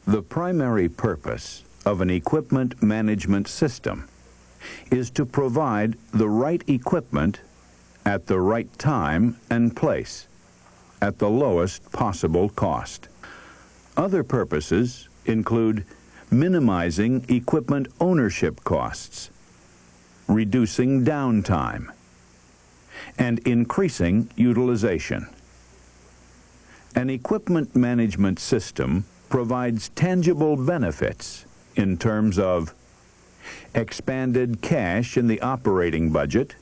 The primary purpose of an equipment management system is to provide the right equipment at the right time and place at the lowest possible cost. Other purposes include minimizing equipment ownership costs, reducing downtime, and increasing utilization. An equipment management system provides tangible benefits in terms of expanded cash in the operating budget,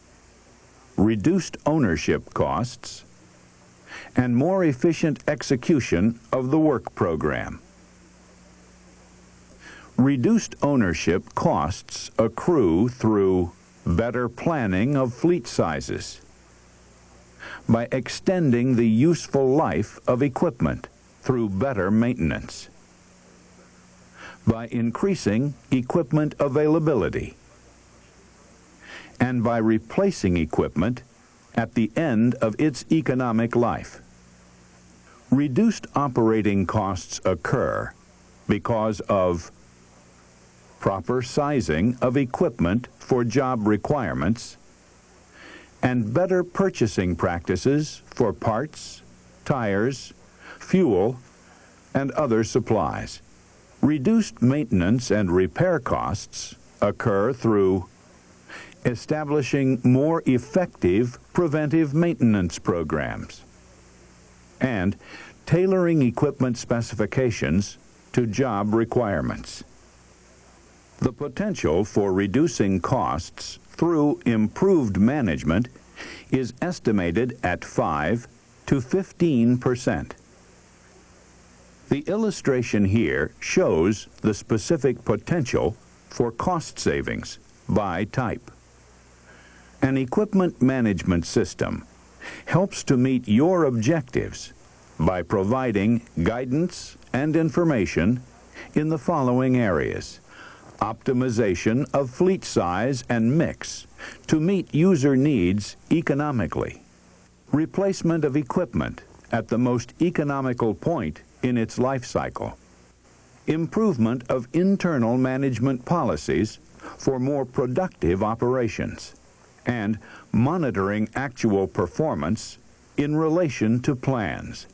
reduced ownership costs, and more efficient execution of the work program. Reduced ownership costs accrue through better planning of fleet sizes, by extending the useful life of equipment through better maintenance, by increasing equipment availability, and by replacing equipment at the end of its economic life. Reduced operating costs occur because of proper sizing of equipment for job requirements and better purchasing practices for parts, tires, fuel, and other supplies. Reduced maintenance and repair costs occur through establishing more effective preventive maintenance programs and tailoring equipment specifications to job requirements. The potential for reducing costs through improved management is estimated at 5 to 15%. The illustration here shows the specific potential for cost savings by type. An equipment management system helps to meet your objectives by providing guidance and information in the following areas: optimization of fleet size and mix to meet user needs economically, replacement of equipment at the most economical point in its life cycle, improvement of internal management policies for more productive operations, and monitoring actual performance in relation to plans.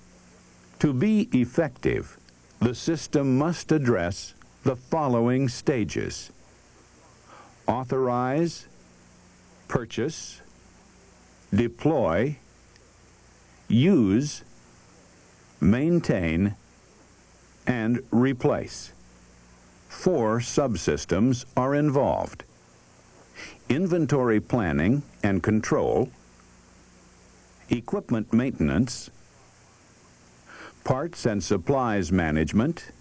To be effective, the system must address the following stages: authorize, purchase, deploy, use, maintain, and replace. 4 subsystems are involved: inventory planning and control, equipment maintenance, parts and supplies management,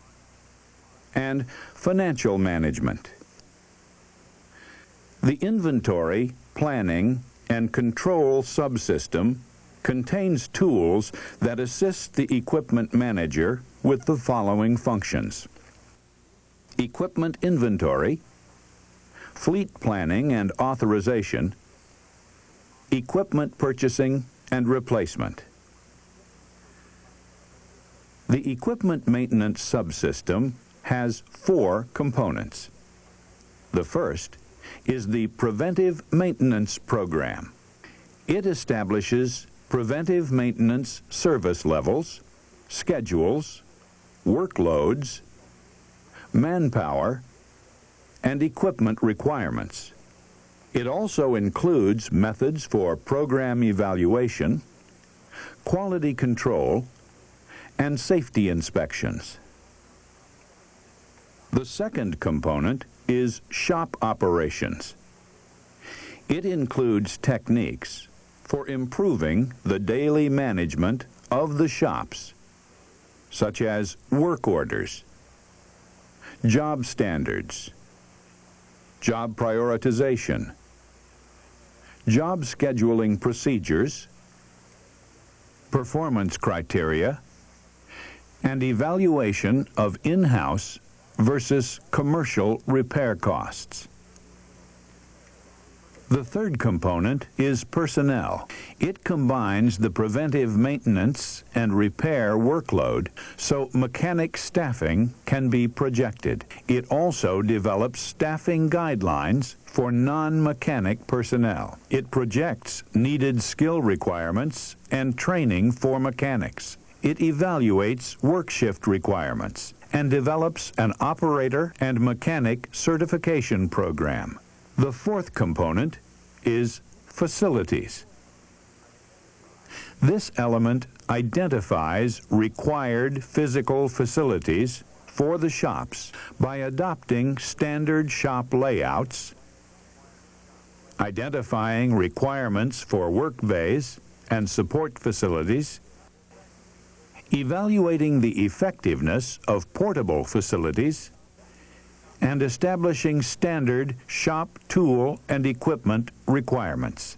and financial management. The inventory, planning, and control subsystem contains tools that assist the equipment manager with the following functions: equipment inventory, fleet planning and authorization, equipment purchasing and replacement. The equipment maintenance subsystem has 4 components. The first is the preventive maintenance program. It establishes preventive maintenance service levels, schedules, workloads, manpower, and equipment requirements. It also includes methods for program evaluation, quality control, and safety inspections. The second component is shop operations. It includes techniques for improving the daily management of the shops, such as work orders, job standards, job prioritization, job scheduling procedures, performance criteria, and evaluation of in-house versus commercial repair costs. The third component is personnel. It combines the preventive maintenance and repair workload so mechanic staffing can be projected. It also develops staffing guidelines for non-mechanic personnel. It projects needed skill requirements and training for mechanics. It evaluates work shift requirements and develops an operator and mechanic certification program. The fourth component is facilities. This element identifies required physical facilities for the shops by adopting standard shop layouts, identifying requirements for work bays and support facilities, evaluating the effectiveness of portable facilities, and establishing standard shop tool and equipment requirements.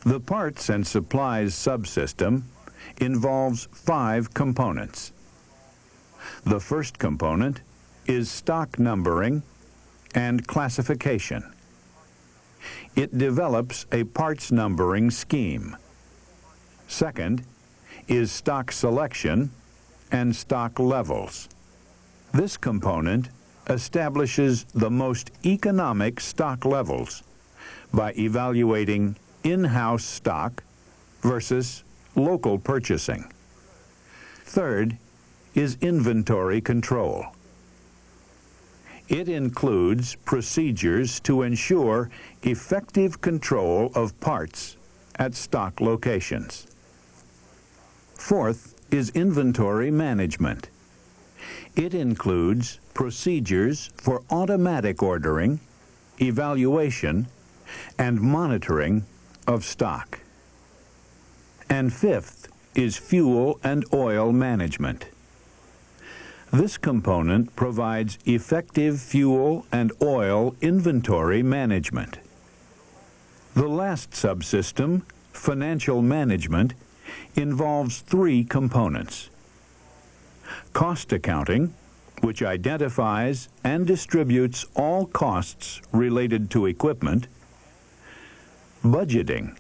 The parts and supplies subsystem involves 5 components. The first component is stock numbering and classification. It develops a parts numbering scheme. Second is stock selection and stock levels. This component establishes the most economic stock levels by evaluating in-house stock versus local purchasing. Third is inventory control. It includes procedures to ensure effective control of parts at stock locations. Fourth is inventory management. It includes procedures for automatic ordering, evaluation, and monitoring of stock. And fifth is fuel and oil management. This component provides effective fuel and oil inventory management. The last subsystem, financial management, involves 3 components. Cost accounting, which identifies and distributes all costs related to equipment. Budgeting,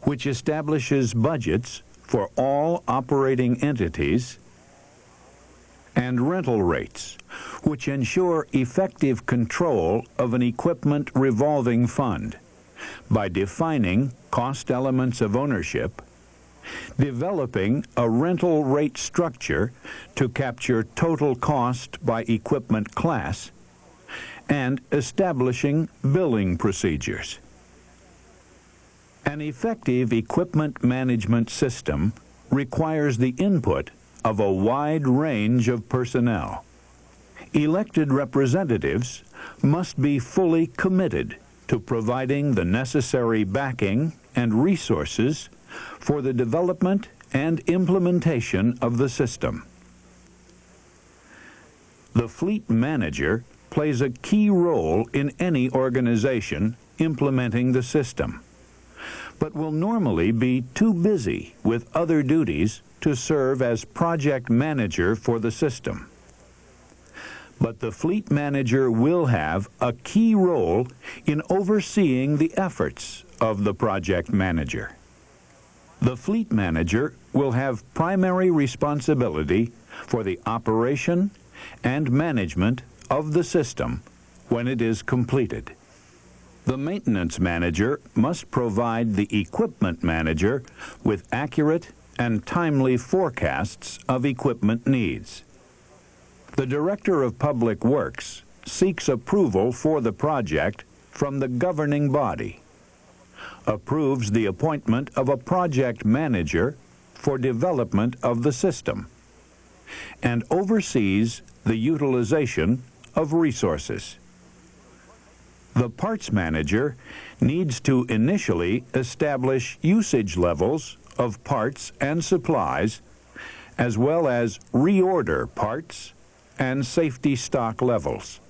which establishes budgets for all operating entities. And rental rates, which ensure effective control of an equipment revolving fund by defining cost elements of ownership, developing a rental rate structure to capture total cost by equipment class, and establishing billing procedures. An effective equipment management system requires the input of a wide range of personnel. Elected representatives must be fully committed to providing the necessary backing and resources for the development and implementation of the system. The fleet manager plays a key role in any organization implementing the system, but will normally be too busy with other duties to serve as project manager for the system. But the fleet manager will have a key role in overseeing the efforts of the project manager. The fleet manager will have primary responsibility for the operation and management of the system when it is completed. The maintenance manager must provide the equipment manager with accurate and timely forecasts of equipment needs. The Director of Public Works seeks approval for the project from the governing body, approves the appointment of a project manager for development of the system, and oversees the utilization of resources. The parts manager needs to initially establish usage levels of parts and supplies, as well as reorder parts and safety stock levels.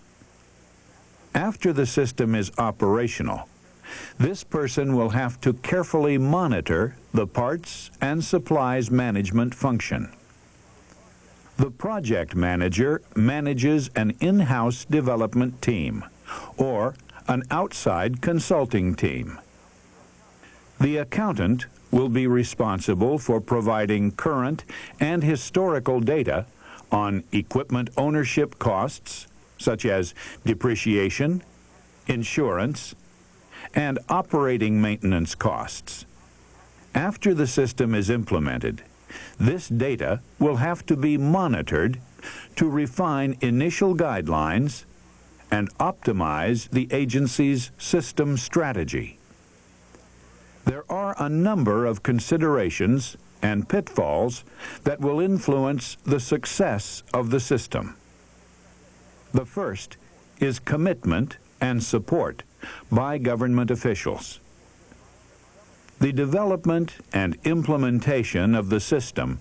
After the system is operational, this person will have to carefully monitor the parts and supplies management function. The project manager manages an in-house development team, or an outside consulting team. The accountant will be responsible for providing current and historical data on equipment ownership costs, such as depreciation, insurance, and operating maintenance costs. After the system is implemented, this data will have to be monitored to refine initial guidelines and optimize the agency's system strategy. There are a number of considerations and pitfalls that will influence the success of the system. The first is commitment and support by government officials. The development and implementation of the system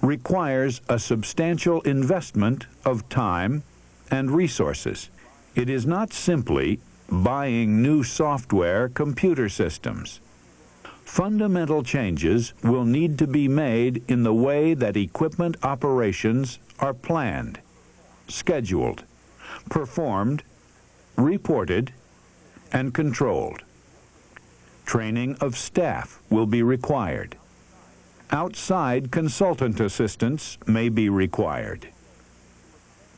requires a substantial investment of time and resources. It is not simply buying new software computer systems. Fundamental changes will need to be made in the way that equipment operations are planned, scheduled, performed, reported, and controlled. Training of staff will be required. Outside consultant assistance may be required.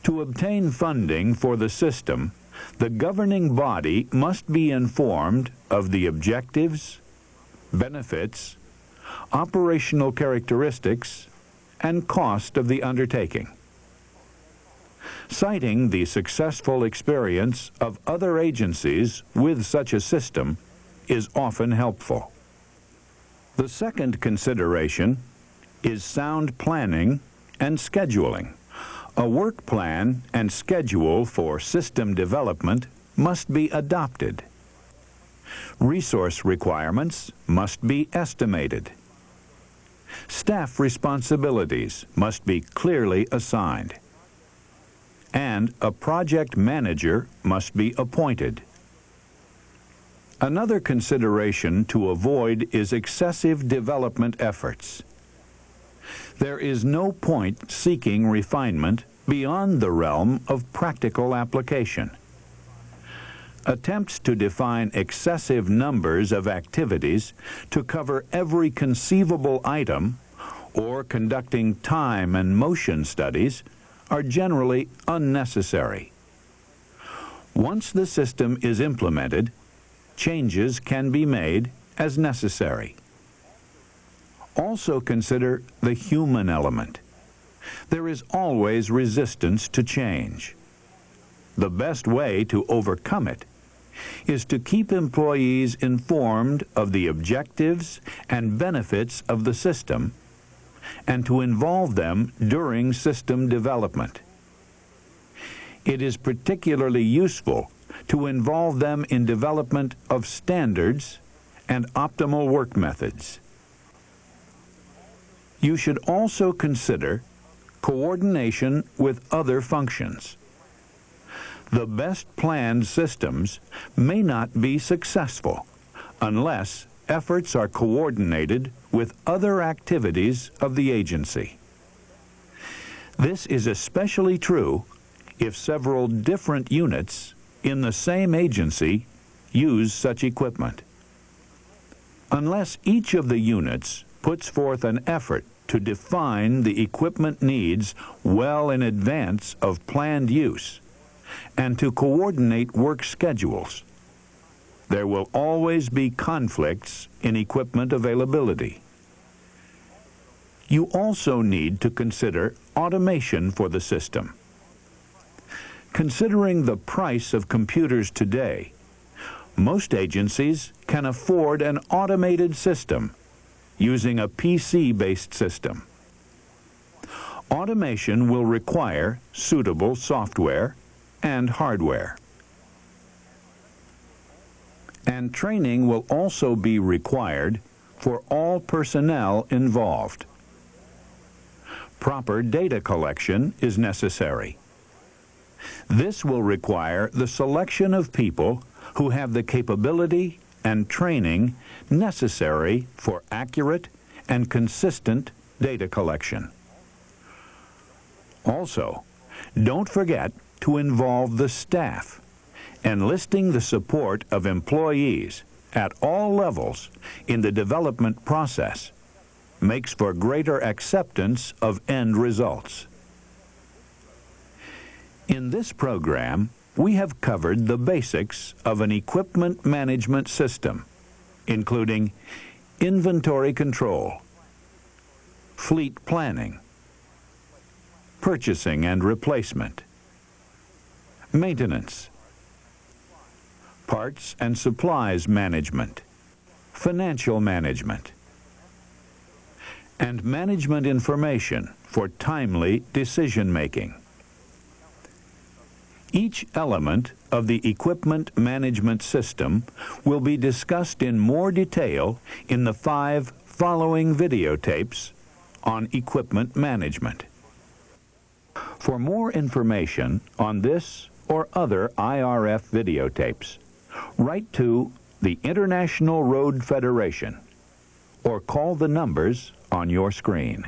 To obtain funding for the system, the governing body must be informed of the objectives, benefits, operational characteristics, and cost of the undertaking. Citing the successful experience of other agencies with such a system is often helpful. The second consideration is sound planning and scheduling. A work plan and schedule for system development must be adopted. Resource requirements must be estimated. Staff responsibilities must be clearly assigned. And a project manager must be appointed. Another consideration to avoid is excessive development efforts. There is no point seeking refinement beyond the realm of practical application. Attempts to define excessive numbers of activities to cover every conceivable item or conducting time and motion studies are generally unnecessary. Once the system is implemented, changes can be made as necessary. Also consider the human element. There is always resistance to change. The best way to overcome it is to keep employees informed of the objectives and benefits of the system and to involve them during system development. It is particularly useful to involve them in development of standards and optimal work methods. You should also consider coordination with other functions. The best planned systems may not be successful unless efforts are coordinated with other activities of the agency. This is especially true if several different units in the same agency use such equipment. Unless each of the units puts forth an effort to define the equipment needs well in advance of planned use and to coordinate work schedules, there will always be conflicts in equipment availability. You also need to consider automation for the system. Considering the price of computers today, most agencies can afford an automated system using a PC-based system. Automation will require suitable software and hardware. And training will also be required for all personnel involved. Proper data collection is necessary. This will require the selection of people who have the capability and training necessary for accurate and consistent data collection. Also, don't forget to involve the staff enlisting the support of employees at all levels in the development process makes for greater acceptance of end results. In this program, we have covered the basics of an equipment management system, including inventory control, fleet planning, purchasing and replacement, maintenance, parts and supplies management, financial management, and management information for timely decision-making. Each element of the equipment management system will be discussed in more detail in the 5 following videotapes on equipment management. For more information on this or other IRF videotapes, write to the International Road Federation or call the numbers on your screen.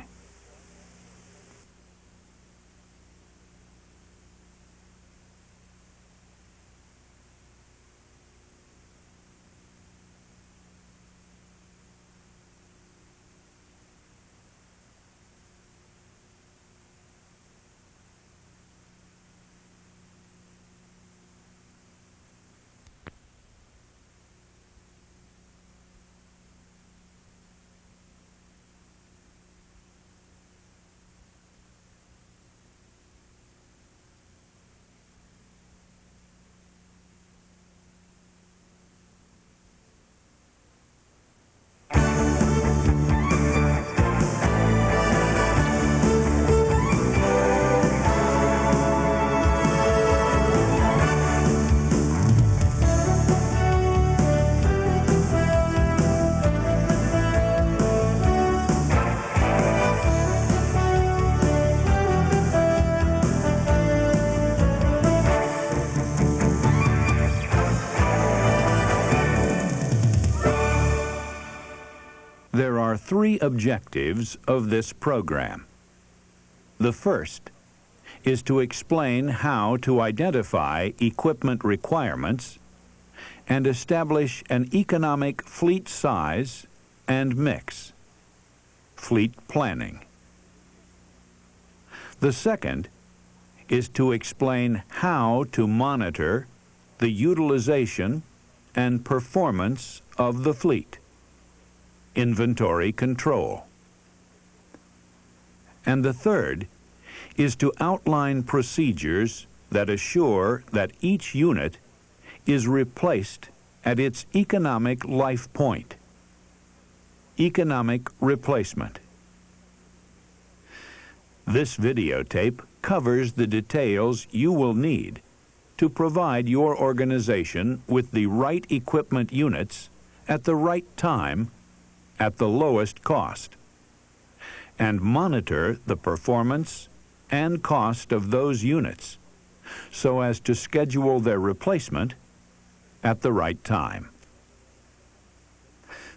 There are 3 objectives of this program. The first is to explain how to identify equipment requirements and establish an economic fleet size and mix, fleet planning. The second is to explain how to monitor the utilization and performance of the fleet, inventory control. And the third is to outline procedures that assure that each unit is replaced at its economic life point, economic replacement. This videotape covers the details you will need to provide your organization with the right equipment units at the right time at the lowest cost, and monitor the performance and cost of those units so as to schedule their replacement at the right time.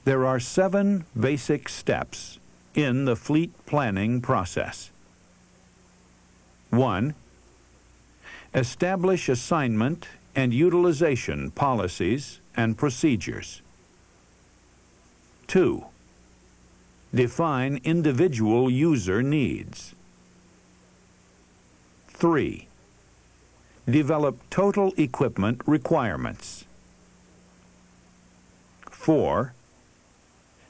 There are 7 basic steps in the fleet planning process. 1. Establish assignment and utilization policies and procedures. 2. Define individual user needs. 3. Develop total equipment requirements. 4.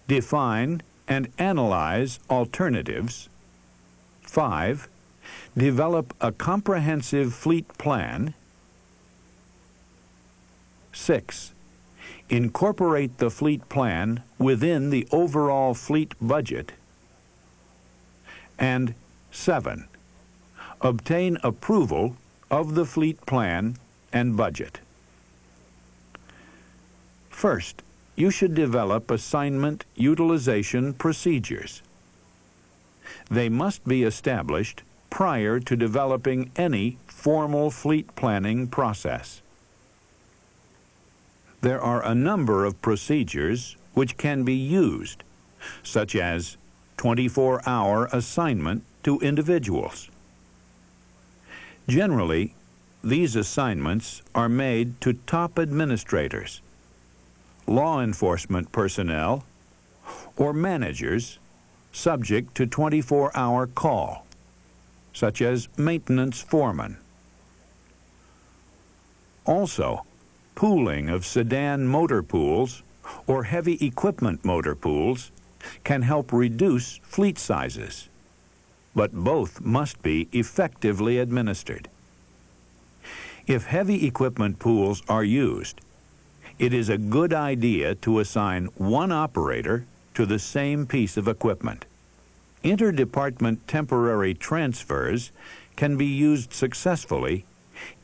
Define and analyze alternatives. 5. Develop a comprehensive fleet plan. 6. Incorporate the fleet plan within the overall fleet budget. And 7. Obtain approval of the fleet plan and budget. First, you should develop assignment utilization procedures. They must be established prior to developing any formal fleet planning process. There are a number of procedures which can be used, such as 24-hour assignment to individuals. Generally, these assignments are made to top administrators, law enforcement personnel, or managers subject to 24-hour call, such as maintenance foremen. Also, pooling of sedan motor pools or heavy equipment motor pools can help reduce fleet sizes, but both must be effectively administered. If heavy equipment pools are used, it is a good idea to assign one operator to the same piece of equipment. Interdepartment temporary transfers can be used successfully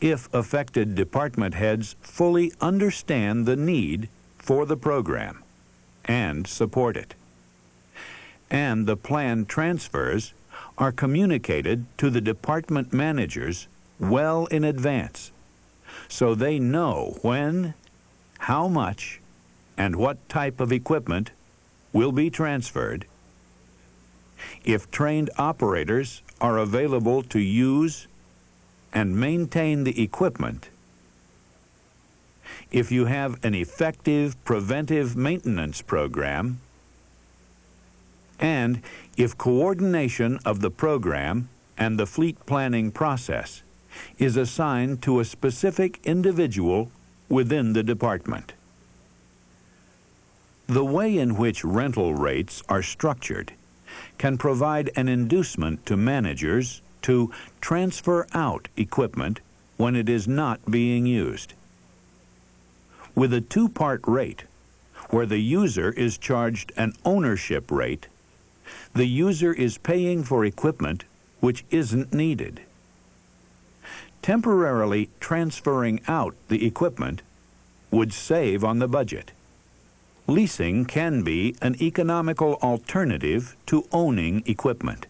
if affected department heads fully understand the need for the program and support it, and the planned transfers are communicated to the department managers well in advance, so they know when, how much, and what type of equipment will be transferred. If trained operators are available to use and maintain the equipment, if you have an effective preventive maintenance program, and if coordination of the program and the fleet planning process is assigned to a specific individual within the department. The way in which rental rates are structured can provide an inducement to managers to transfer out equipment when it is not being used. With a two-part rate, where the user is charged an ownership rate, the user is paying for equipment which isn't needed. Temporarily transferring out the equipment would save on the budget. Leasing can be an economical alternative to owning equipment.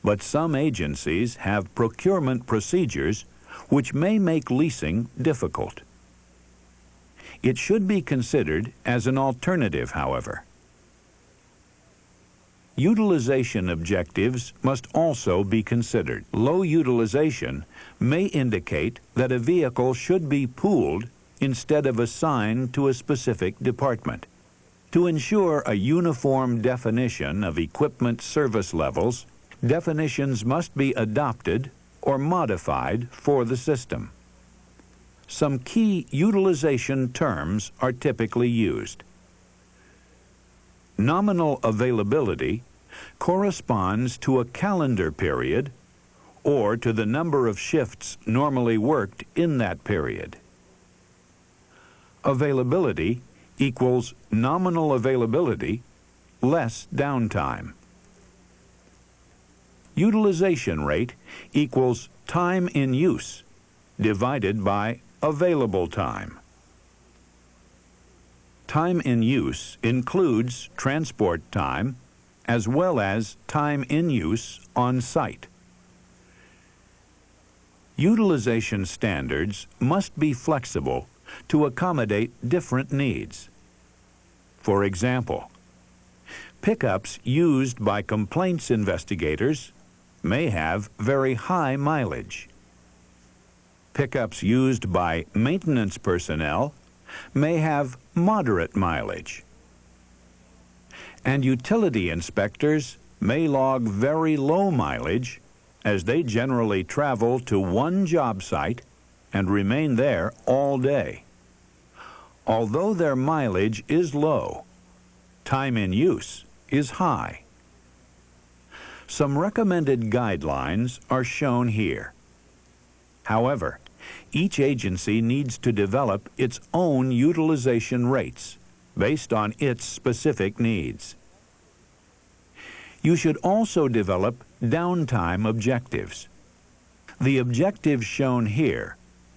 But some agencies have procurement procedures which may make leasing difficult. It should be considered as an alternative, however. Utilization objectives must also be considered. Low utilization may indicate that a vehicle should be pooled instead of assigned to a specific department. To ensure a uniform definition of equipment service levels, definitions must be adopted or modified for the system. Some key utilization terms are typically used. Nominal availability corresponds to a calendar period or to the number of shifts normally worked in that period. Availability equals nominal availability less downtime. Utilization rate equals time in use divided by available time. Time in use includes transport time as well as time in use on site. Utilization standards must be flexible to accommodate different needs. For example, pickups used by complaints investigators may have very high mileage. Pickups used by maintenance personnel may have moderate mileage. And utility inspectors may log very low mileage as they generally travel to one job site and remain there all day. Although their mileage is low, time in use is high. Some recommended guidelines are shown here. However, each agency needs to develop its own utilization rates based on its specific needs. You should also develop downtime objectives. The objectives shown here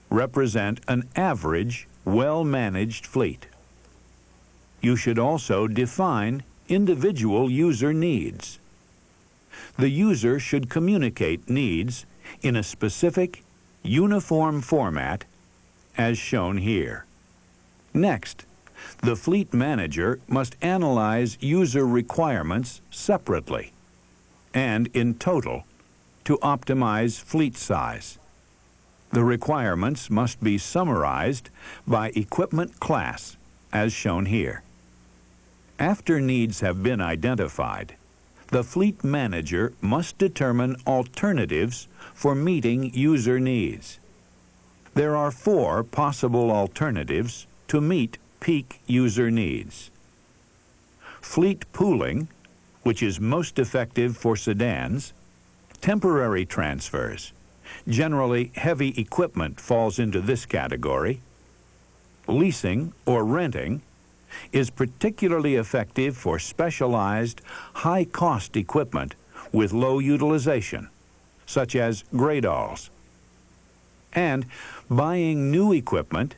represent an average, well-managed fleet. You should also define individual user needs. The user should communicate needs in a specific, uniform format as shown here. Next, the fleet manager must analyze user requirements separately and in total to optimize fleet size. The requirements must be summarized by equipment class, as shown here. After needs have been identified, the fleet manager must determine alternatives for meeting user needs. There are 4 possible alternatives to meet peak user needs. Fleet pooling, which is most effective for sedans, temporary transfers. Generally, heavy equipment falls into this category. Leasing or renting is particularly effective for specialized, high-cost equipment with low utilization, such as gradals. And buying new equipment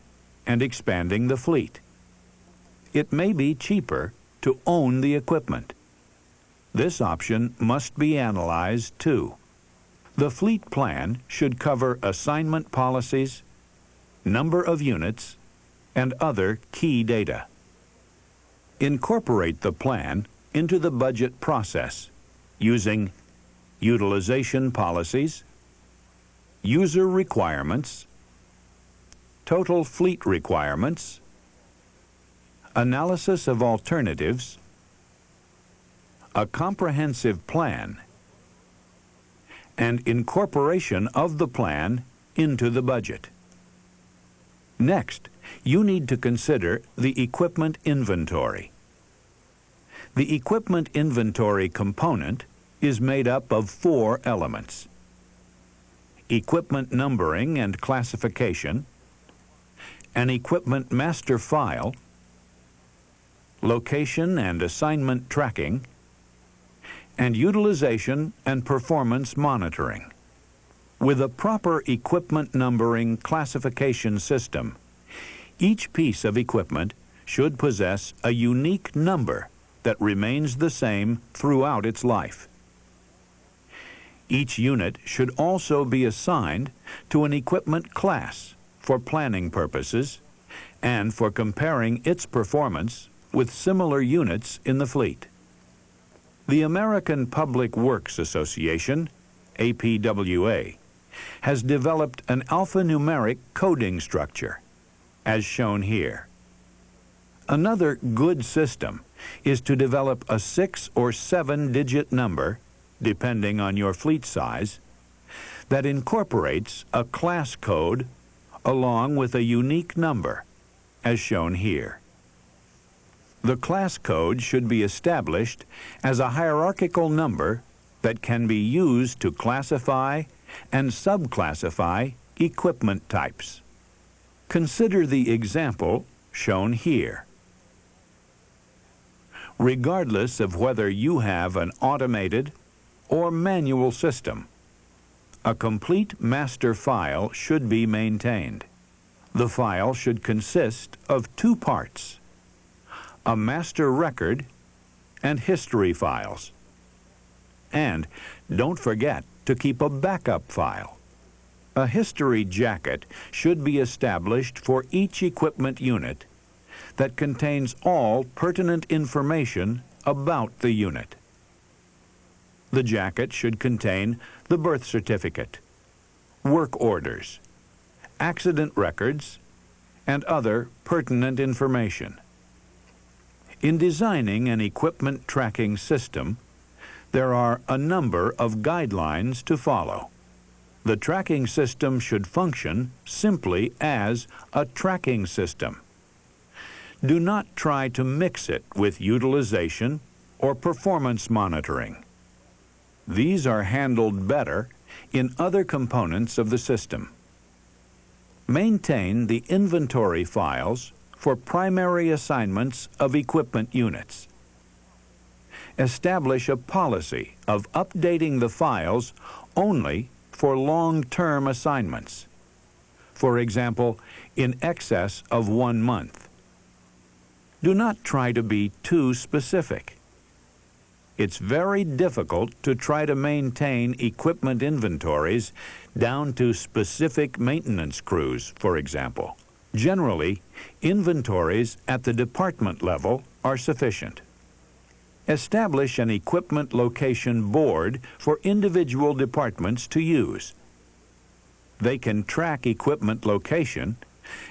and expanding the fleet. It may be cheaper to own the equipment. This option must be analyzed too. The fleet plan should cover assignment policies, number of units, and other key data. Incorporate the plan into the budget process using utilization policies, user requirements, total fleet requirements, analysis of alternatives, a comprehensive plan, and incorporation of the plan into the budget. Next, you need to consider the equipment inventory. The equipment inventory component is made up of 4 elements: equipment numbering and classification, an equipment master file, location and assignment tracking, and utilization and performance monitoring. With a proper equipment numbering classification system, each piece of equipment should possess a unique number that remains the same throughout its life. Each unit should also be assigned to an equipment class for planning purposes and for comparing its performance with similar units in the fleet. The American Public Works Association, APWA, has developed an alphanumeric coding structure, as shown here. Another good system is to develop a 6- or 7-digit number, depending on your fleet size, that incorporates a class code along with a unique number, as shown here. The class code should be established as a hierarchical number that can be used to classify and subclassify equipment types. Consider the example shown here. Regardless of whether you have an automated or manual system, a complete master file should be maintained. The file should consist of 2 parts: a master record and history files. And don't forget to keep a backup file. A history jacket should be established for each equipment unit that contains all pertinent information about the unit. The jacket should contain the birth certificate, work orders, accident records, and other pertinent information. In designing an equipment tracking system, there are a number of guidelines to follow. The tracking system should function simply as a tracking system. Do not try to mix it with utilization or performance monitoring. These are handled better in other components of the system. Maintain the inventory files for primary assignments of equipment units. Establish a policy of updating the files only for long-term assignments. For example, in excess of 1 month. Do not try to be too specific. It's very difficult to try to maintain equipment inventories down to specific maintenance crews, for example. Generally, inventories at the department level are sufficient. Establish an equipment location board for individual departments to use. they can track equipment location,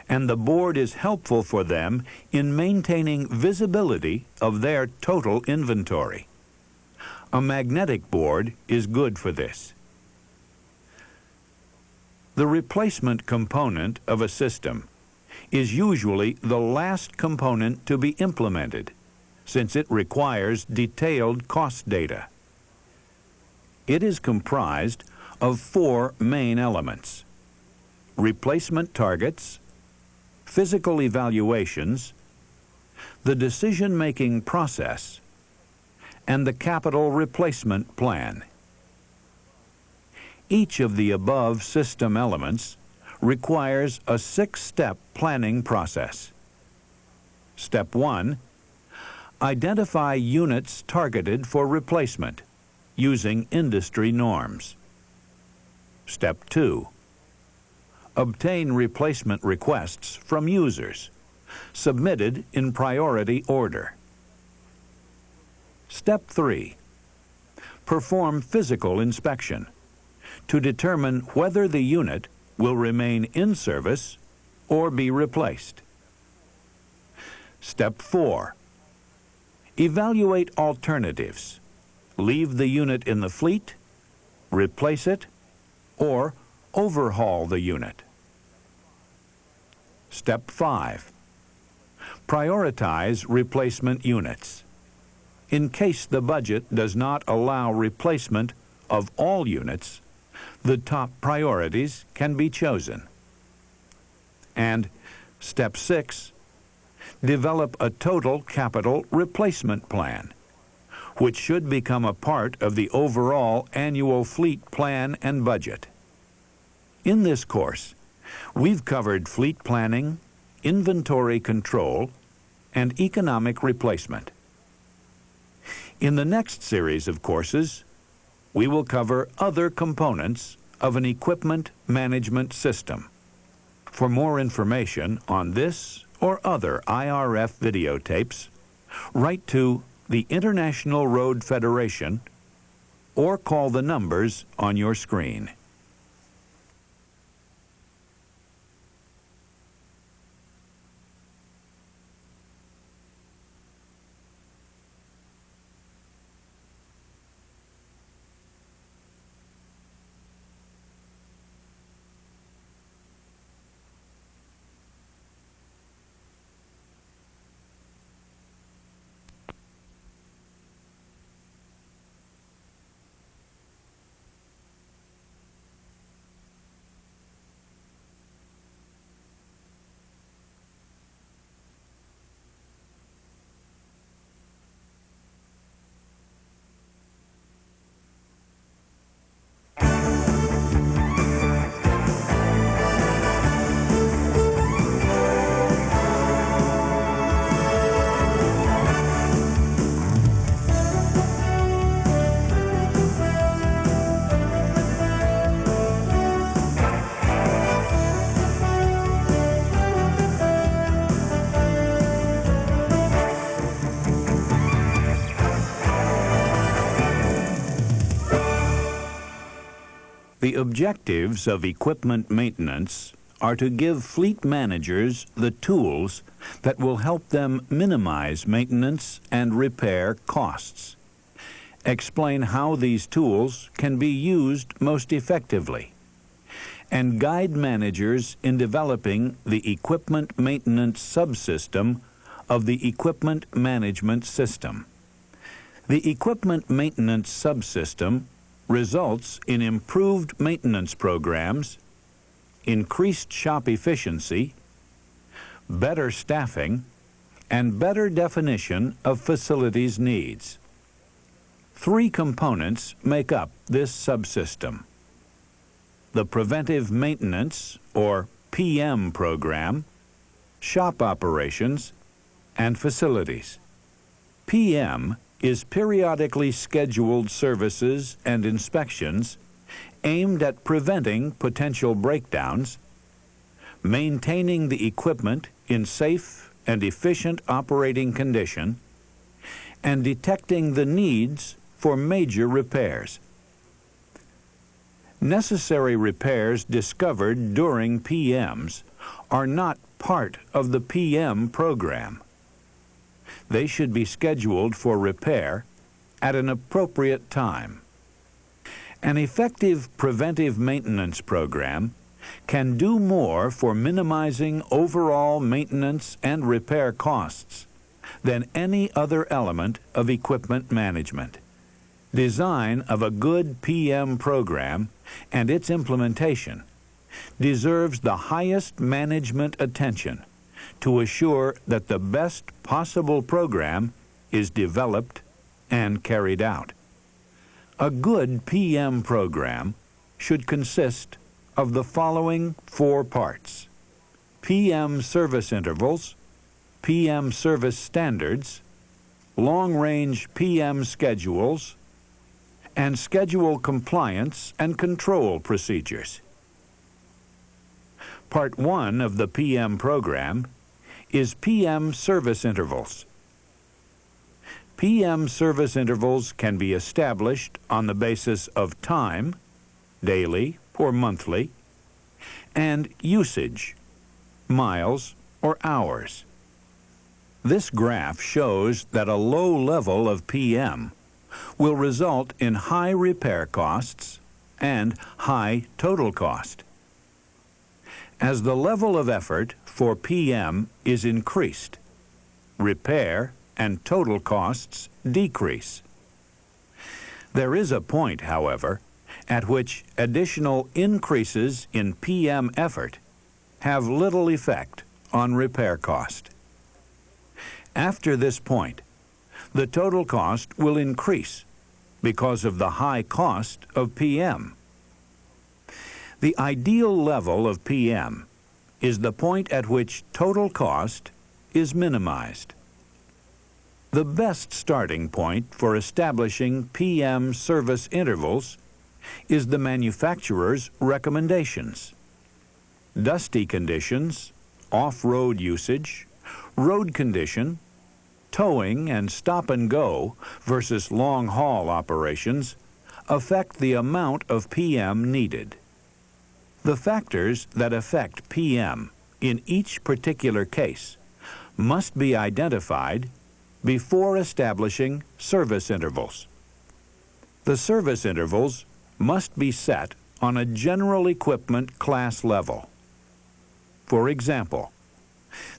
and the board is helpful for them in maintaining visibility of their total inventory. A magnetic board is good for this. The replacement component of a system is usually the last component to be implemented, since it requires detailed cost data. It is comprised of 4 main elements: replacement targets, physical evaluations, the decision-making process, and the capital replacement plan. Each of the above system elements requires a 6-step planning process. Step 1. Identify units targeted for replacement using industry norms. Step 2. Obtain replacement requests from users, submitted in priority order. Step 3. Perform physical inspection to determine whether the unit will remain in service or be replaced. Step 4. Evaluate alternatives. Leave the unit in the fleet, replace it, or overhaul the unit. Step 5. Prioritize replacement units. In case the budget does not allow replacement of all units, the top priorities can be chosen. And Step 6. Develop a total capital replacement plan, which should become a part of the overall annual fleet plan and budget. In this course, we've covered fleet planning, inventory control, and economic replacement. In the next series of courses, we will cover other components of an equipment management system. For more information on this or other IRF videotapes, write to the International Road Federation or call the numbers on your screen. The objectives of equipment maintenance are to give fleet managers the tools that will help them minimize maintenance and repair costs. Explain how these tools can be used most effectively, and guide managers in developing the equipment maintenance subsystem of the equipment management system. The equipment maintenance subsystem results in improved maintenance programs, increased shop efficiency, better staffing, and better definition of facilities needs. 3 components make up this subsystem: the Preventive Maintenance, or PM program, shop operations, and facilities. PM is periodically scheduled services and inspections aimed at preventing potential breakdowns, maintaining the equipment in safe and efficient operating condition, and detecting the needs for major repairs. Necessary repairs discovered during PMs are not part of the PM program. They should be scheduled for repair at an appropriate time. An effective preventive maintenance program can do more for minimizing overall maintenance and repair costs than any other element of equipment management. Design of a good PM program and its implementation deserves the highest management attention to assure that the best possible program is developed and carried out. A good PM program should consist of the following 4 parts: PM service intervals, PM service standards, long-range PM schedules, and schedule compliance and control procedures. Part 1 of the PM program is PM service intervals. PM service intervals can be established on the basis of time, daily or monthly, and usage, miles or hours. This graph shows that a low level of PM will result in high repair costs and high total cost. As the level of effort for PM is increased, repair and total costs decrease. There is a point, however, at which additional increases in PM effort have little effect on repair cost. After this point, the total cost will increase because of the high cost of PM. The ideal level of PM is the point at which total cost is minimized. The best starting point for establishing PM service intervals is the manufacturer's recommendations. Dusty conditions, off-road usage, road condition, towing and stop-and-go versus long-haul operations affect the amount of PM needed. The factors that affect PM in each particular case must be identified before establishing service intervals. The service intervals must be set on a general equipment class level. For example,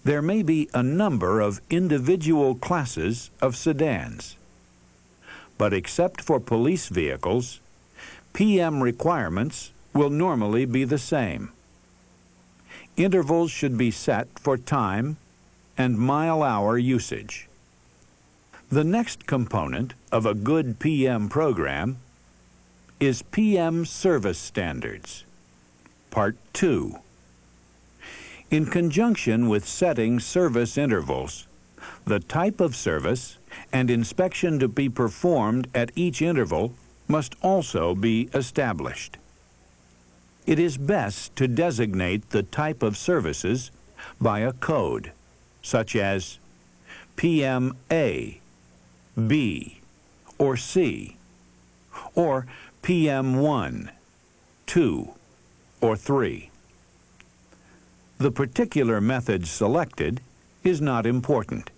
there may be a number of individual classes of sedans, but except for police vehicles, PM requirements will normally be the same. Intervals should be set for time and mile-hour usage. The next component of a good PM program is PM service standards. Part 2. In conjunction with setting service intervals, the type of service and inspection to be performed at each interval must also be established. It is best to designate the type of services by a code, such as PM A, B, or C, or PM 1, 2, or 3. The particular method selected is not important,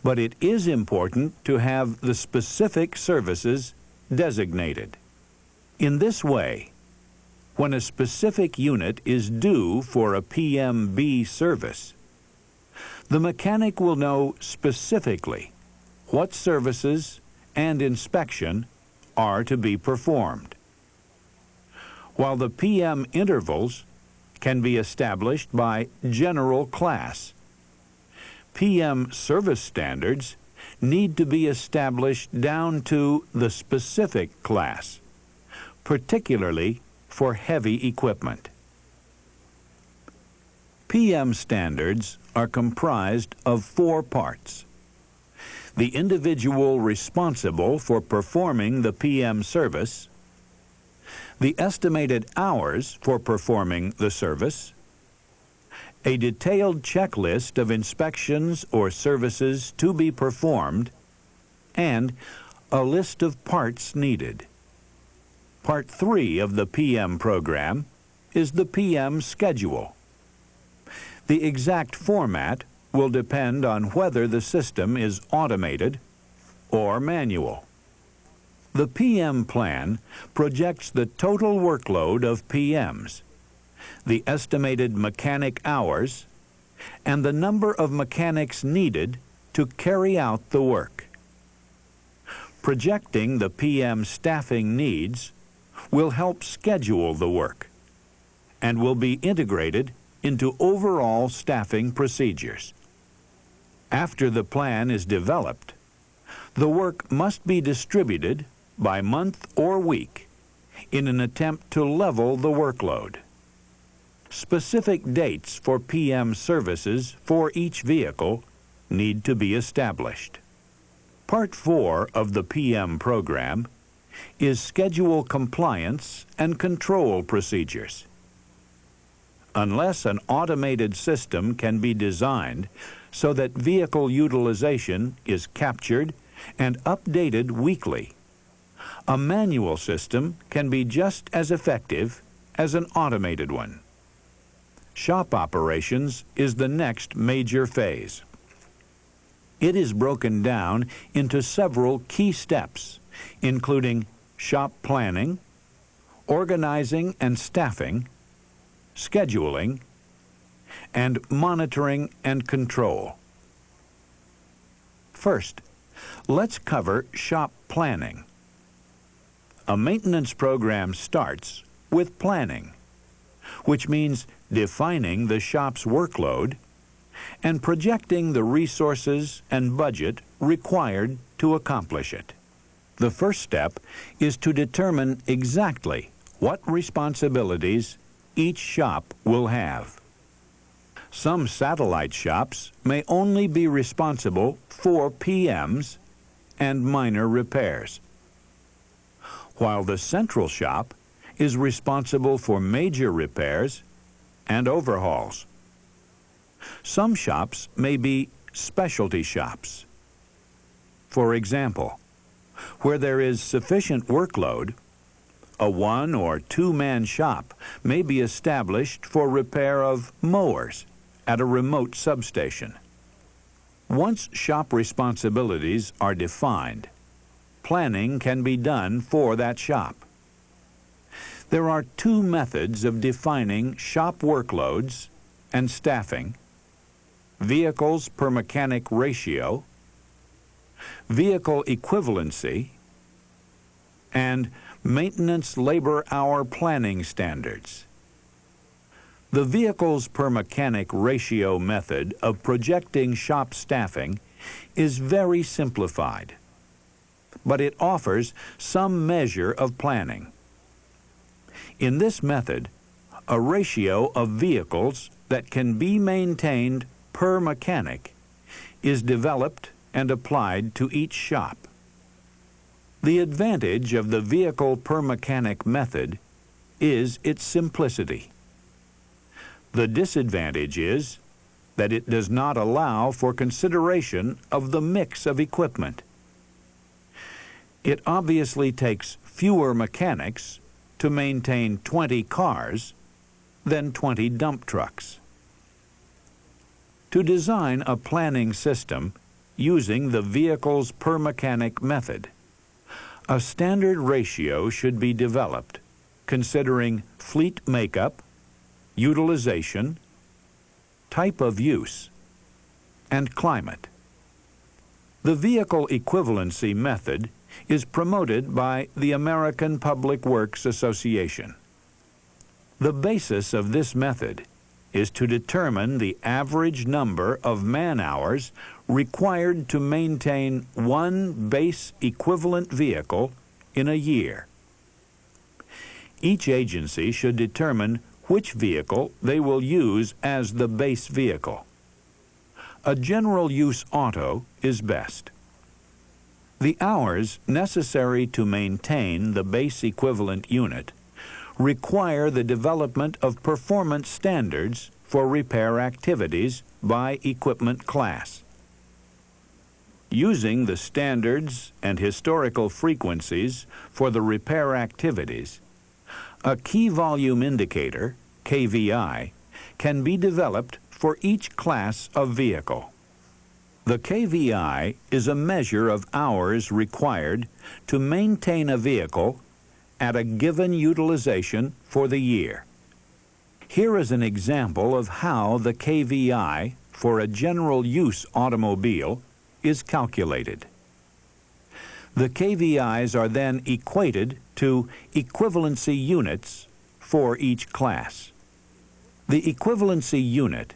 but it is important to have the specific services designated. In this way, when a specific unit is due for a PMB service, the mechanic will know specifically what services and inspection are to be performed. While the PM intervals can be established by general class, PM service standards need to be established down to the specific class, particularly for heavy equipment. PM standards are comprised of 4 parts: the individual responsible for performing the PM service, the estimated hours for performing the service, a detailed checklist of inspections or services to be performed, and a list of parts needed. Part 3 of the PM program is the PM schedule. The exact format will depend on whether the system is automated or manual. The PM plan projects the total workload of PMs, the estimated mechanic hours, and the number of mechanics needed to carry out the work. Projecting the PM staffing needs will help schedule the work and will be integrated into overall staffing procedures. After the plan is developed, the work must be distributed by month or week in an attempt to level the workload. Specific dates for PM services for each vehicle need to be established. Part 4 of the PM program is schedule compliance and control procedures. Unless an automated system can be designed so that vehicle utilization is captured and updated weekly, a manual system can be just as effective as an automated one. Shop operations is the next major phase. It is broken down into several key steps, including shop planning, organizing and staffing, scheduling, and monitoring and control. First, let's cover shop planning. A maintenance program starts with planning, which means defining the shop's workload and projecting the resources and budget required to accomplish it. The first step is to determine exactly what responsibilities each shop will have. Some satellite shops may only be responsible for PMs and minor repairs, while the central shop is responsible for major repairs and overhauls. Some shops may be specialty shops. For example, where there is sufficient workload, a 1- or 2-man shop may be established for repair of mowers at a remote substation. Once shop responsibilities are defined, planning can be done for that shop. There are 2 methods of defining shop workloads and staffing: vehicles per mechanic ratio, vehicle equivalency, and maintenance labor hour planning standards. The vehicles per mechanic ratio method of projecting shop staffing is very simplified, but it offers some measure of planning. In this method, a ratio of vehicles that can be maintained per mechanic is developed and applied to each shop. The advantage of the vehicle per mechanic method is its simplicity. The disadvantage is that it does not allow for consideration of the mix of equipment. It obviously takes fewer mechanics to maintain 20 cars than 20 dump trucks. To design a planning system using the vehicles per mechanic method, a standard ratio should be developed considering fleet makeup, utilization, type of use, and climate. The vehicle equivalency method is promoted by the American Public Works Association. The basis of this method is to determine the average number of man-hours required to maintain one base equivalent vehicle in a year. Each agency should determine which vehicle they will use as the base vehicle. A general use auto is best. The hours necessary to maintain the base equivalent unit require the development of performance standards for repair activities by equipment class. Using the standards and historical frequencies for the repair activities, a key volume indicator, KVI, can be developed for each class of vehicle. The KVI is a measure of hours required to maintain a vehicle at a given utilization for the year. Here is an example of how the KVI for a general use automobile is calculated. The KVIs are then equated to equivalency units for each class. The equivalency unit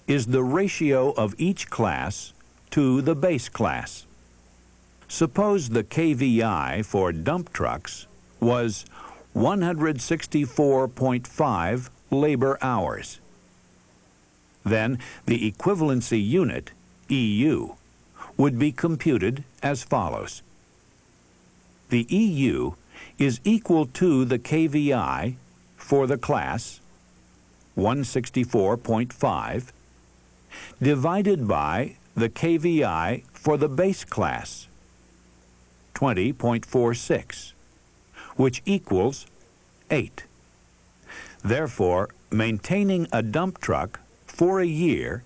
is the ratio of each class to the base class. Suppose the KVI for dump trucks was 164.5 labor hours. Then the equivalency unit, EU, would be computed as follows. The EU is equal to the KVI for the class, 164.5, divided by the KVI for the base class, 20.46, which equals 8. Therefore, maintaining a dump truck for a year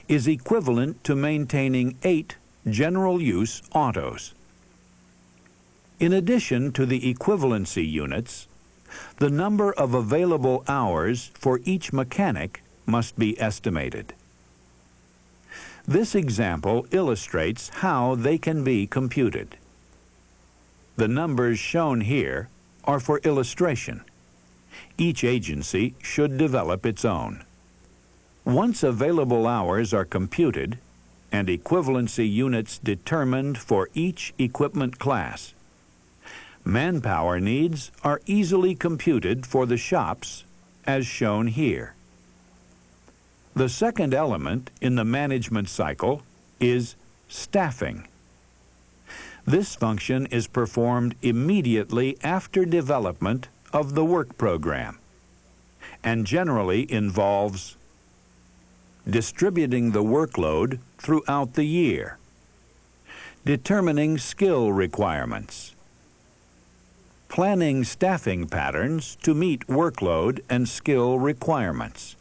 is equivalent to maintaining 8 general use autos. In addition to the equivalency units, the number of available hours for each mechanic must be estimated. This example illustrates how they can be computed. The numbers shown here are for illustration. Each agency should develop its own. Once available hours are computed and equivalency units determined for each equipment class, manpower needs are easily computed for the shops as shown here. The second element in the management cycle is staffing. This function is performed immediately after development of the work program and generally involves distributing the workload throughout the year, determining skill requirements, planning staffing patterns to meet workload and skill requirements,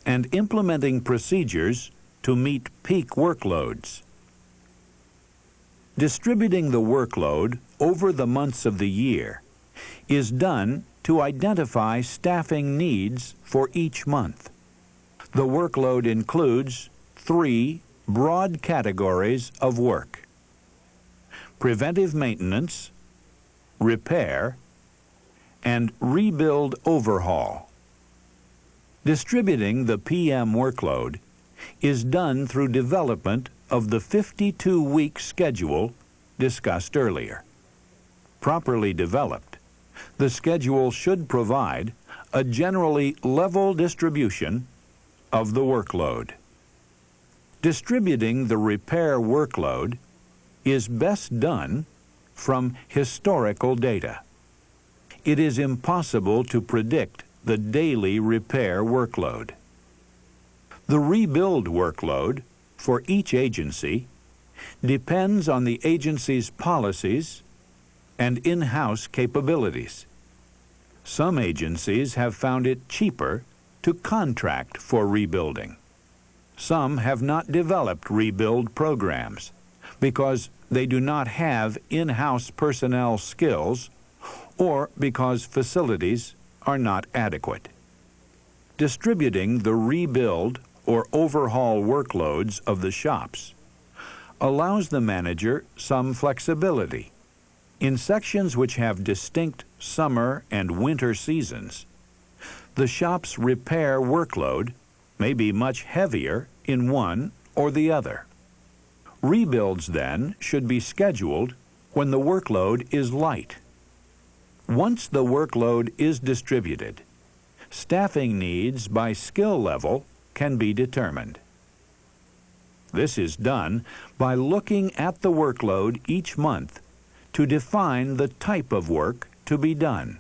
and implementing procedures to meet peak workloads. Distributing the workload over the months of the year is done to identify staffing needs for each month. The workload includes 3 broad categories of work: preventive maintenance, repair, and rebuild overhaul. Distributing the PM workload is done through development of the 52-week schedule discussed earlier. Properly developed, the schedule should provide a generally level distribution of the workload. Distributing the repair workload is best done from historical data. It is impossible to predict the daily repair workload. The rebuild workload for each agency depends on the agency's policies and in-house capabilities. Some agencies have found it cheaper to contract for rebuilding. Some have not developed rebuild programs because they do not have in-house personnel skills or because facilities are not adequate. Distributing the rebuild or overhaul workloads of the shops allows the manager some flexibility. In sections which have distinct summer and winter seasons, the shop's repair workload may be much heavier in one or the other. Rebuilds, then, should be scheduled when the workload is light. Once the workload is distributed, staffing needs by skill level can be determined. This is done by looking at the workload each month to define the type of work to be done.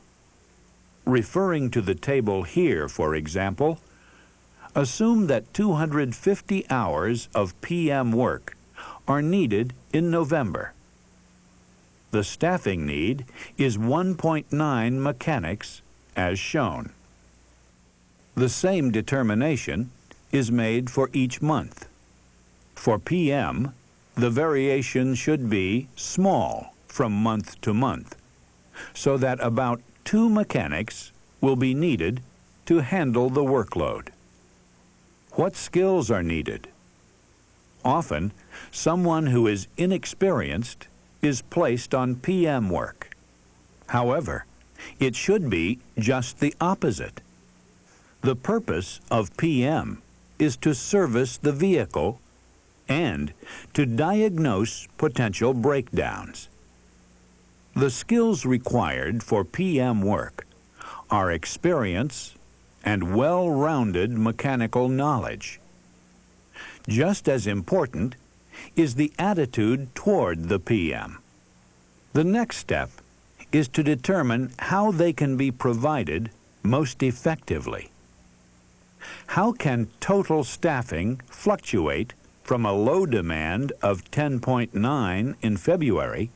Referring to the table here, for example, assume that 250 hours of PM work are needed in November. The staffing need is 1.9 mechanics as shown. The same determination is made for each month. For PM, the variation should be small from month to month, so that about 2 mechanics will be needed to handle the workload. What skills are needed? Often, someone who is inexperienced is placed on PM work. However, it should be just the opposite. The purpose of PM is to service the vehicle and to diagnose potential breakdowns. The skills required for PM work are experience and well-rounded mechanical knowledge. Just as important is the attitude toward the PM. The next step is to determine how they can be provided most effectively. How can total staffing fluctuate from a low demand of 10.9 in February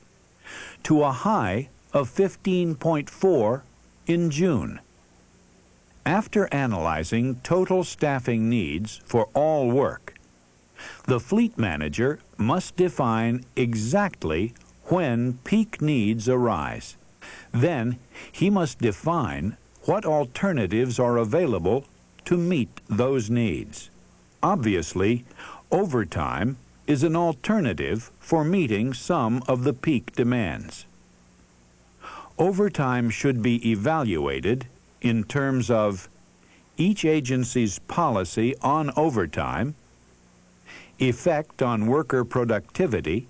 to a high of 15.4 in June? After analyzing total staffing needs for all work, the fleet manager must define exactly when peak needs arise. Then he must define what alternatives are available to meet those needs. Obviously, overtime is an alternative for meeting some of the peak demands. Overtime should be evaluated in terms of each agency's policy on overtime, effect on worker productivity,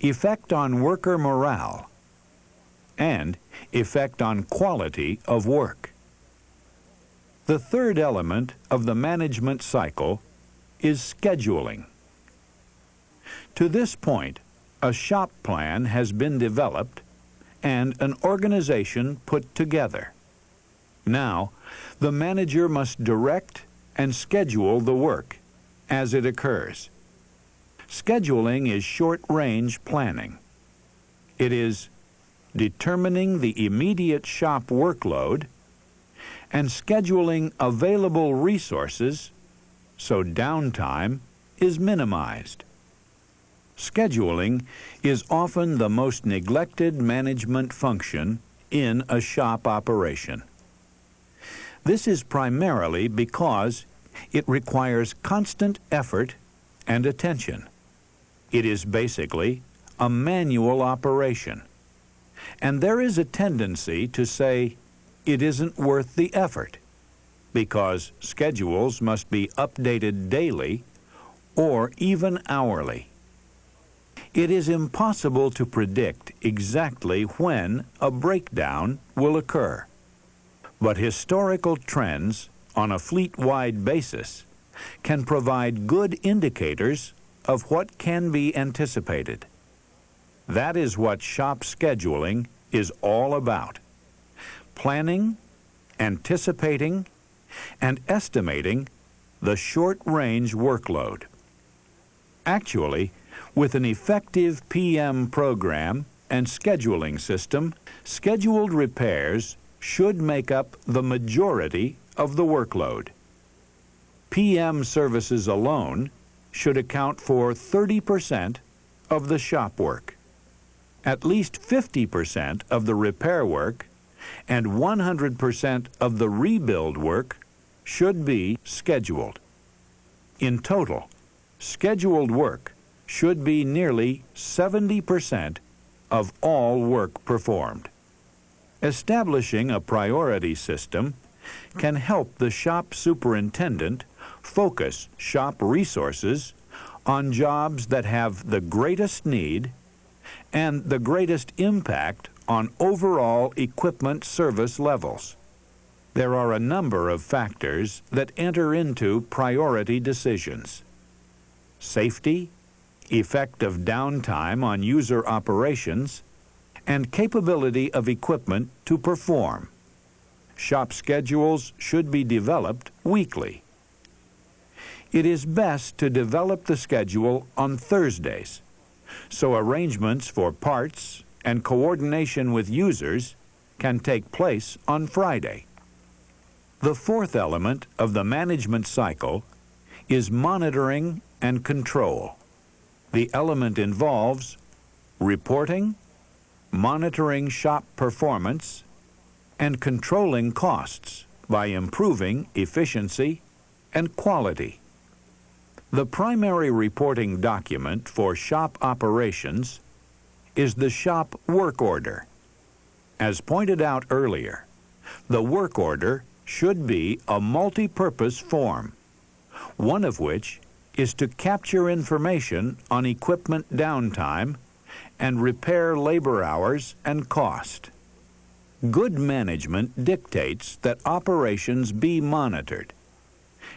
effect on worker morale, and effect on quality of work. The third element of the management cycle is scheduling. To this point, a shop plan has been developed and an organization put together. Now, the manager must direct and schedule the work as it occurs. Scheduling is short-range planning. It is determining the immediate shop workload and scheduling available resources so downtime is minimized. Scheduling is often the most neglected management function in a shop operation. This is primarily because it requires constant effort and attention. It is basically a manual operation, and there is a tendency to say it isn't worth the effort because schedules must be updated daily or even hourly. It is impossible to predict exactly when a breakdown will occur, but historical trends on a fleet-wide basis can provide good indicators of what can be anticipated. That is what shop scheduling is all about: planning, anticipating, and estimating the short-range workload. Actually, with an effective PM program and scheduling system, scheduled repairs should make up the majority of the workload. PM services alone should account for 30% of the shop work. At least 50% of the repair work and 100% of the rebuild work should be scheduled. In total, scheduled work should be nearly 70% of all work performed. Establishing a priority system can help the shop superintendent focus shop resources on jobs that have the greatest need and the greatest impact on overall equipment service levels. There are a number of factors that enter into priority decisions: safety, effect of downtime on user operations, and capability of equipment to perform. Shop schedules should be developed weekly. It is best to develop the schedule on Thursdays, so arrangements for parts and coordination with users can take place on Friday. The fourth element of the management cycle is monitoring and control. The element involves reporting, monitoring shop performance, and controlling costs by improving efficiency and quality. The primary reporting document for shop operations is the shop work order. As pointed out earlier, the work order should be a multi-purpose form, one of which is to capture information on equipment downtime and repair labor hours and cost. Good management dictates that operations be monitored,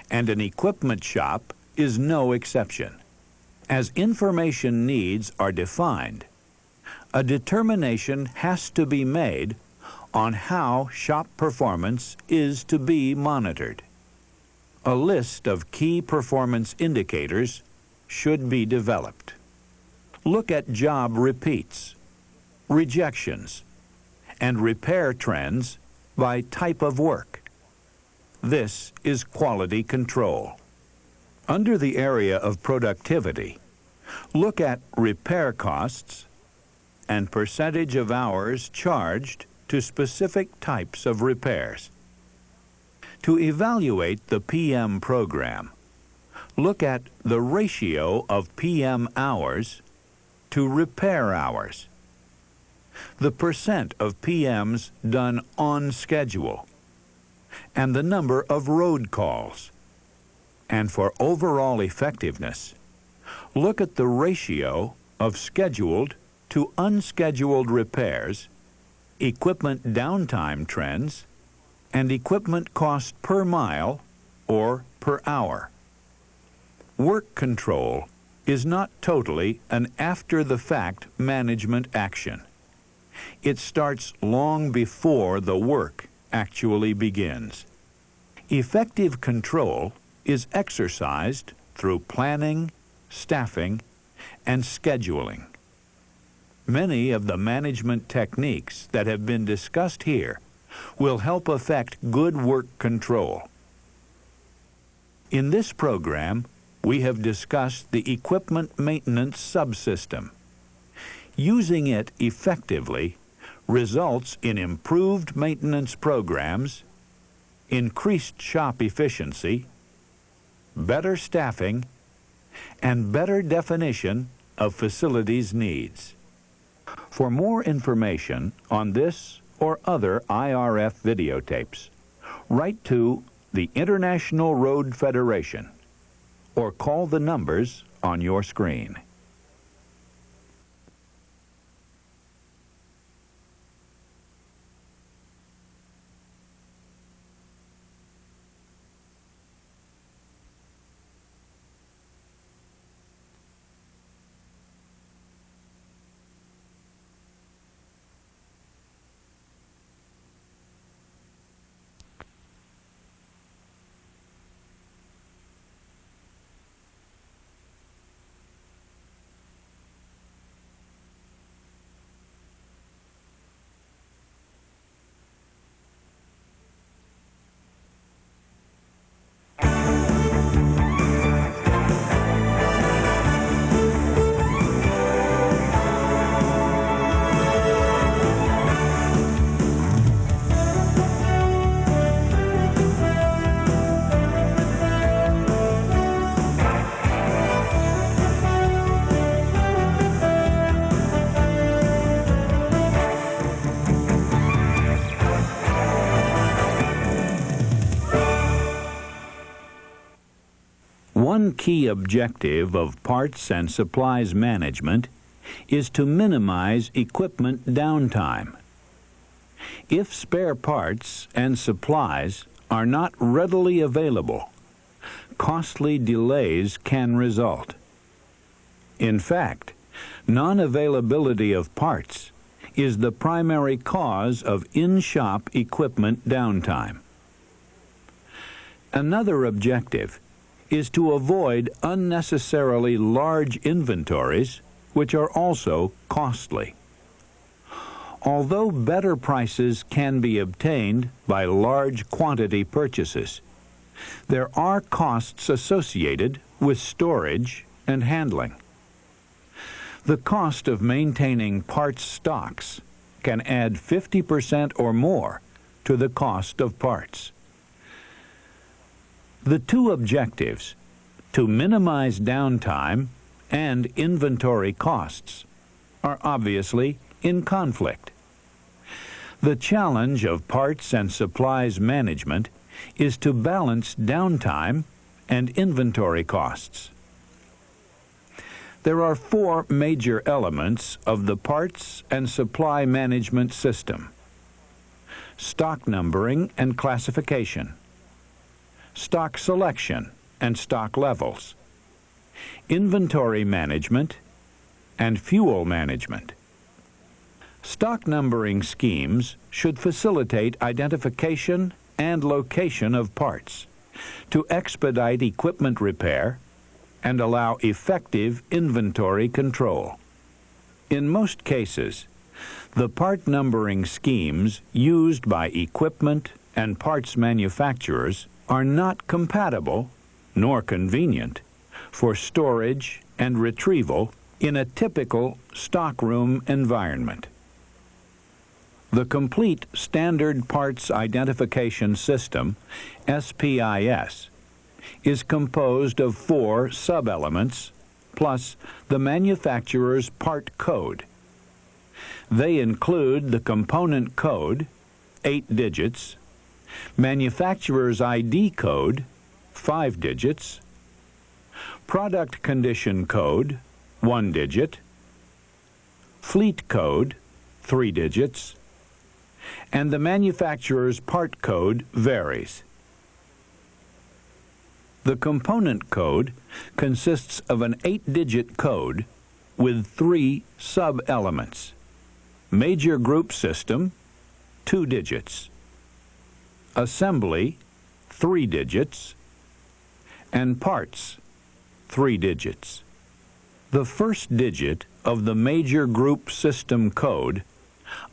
and an equipment shop is no exception. As information needs are defined, a determination has to be made on how shop performance is to be monitored. A list of key performance indicators should be developed. Look at job repeats, rejections, and repair trends by type of work. This is quality control. Under the area of productivity, look at repair costs and percentage of hours charged to specific types of repairs. To evaluate the PM program, look at the ratio of PM hours to repair hours, the percent of PMs done on schedule, and the number of road calls. And for overall effectiveness, look at the ratio of scheduled to unscheduled repairs, equipment downtime trends, and equipment cost per mile or per hour. Work control is not totally an after-the-fact management action. It starts long before the work actually begins. Effective control is exercised through planning, staffing, and scheduling. Many of the management techniques that have been discussed here will help effect good work control. In this program, we have discussed the equipment maintenance subsystem. Using it effectively results in improved maintenance programs, increased shop efficiency, better staffing, and better definition of facilities needs. For more information on this or other IRF videotapes, write to the International Road Federation or call the numbers on your screen. One key objective of parts and supplies management is to minimize equipment downtime. If spare parts and supplies are not readily available, costly delays can result. In fact, non-availability of parts is the primary cause of in-shop equipment downtime. Another objective is to avoid unnecessarily large inventories, which are also costly. Although better prices can be obtained by large quantity purchases, there are costs associated with storage and handling. The cost of maintaining parts stocks can add 50% or more to the cost of parts. The two objectives, to minimize downtime and inventory costs, are obviously in conflict. The challenge of parts and supplies management is to balance downtime and inventory costs. There are four major elements of the parts and supply management system: stock numbering and classification, stock selection and stock levels, inventory management, and fuel management. Stock numbering schemes should facilitate identification and location of parts to expedite equipment repair and allow effective inventory control. In most cases, the part numbering schemes used by equipment and parts manufacturers are not compatible nor convenient for storage and retrieval in a typical stockroom environment. The complete Standard Parts Identification System, SPIS, is composed of 4 sub-elements plus the manufacturer's part code. They include the component code, 8 digits, manufacturer's ID code, 5 digits, product condition code, 1 digit, fleet code, 3 digits, and the manufacturer's part code varies. The component code consists of an 8-digit code with 3 sub-elements: major group system, 2 digits, assembly, 3 digits, and parts, 3 digits. The first digit of the major group system code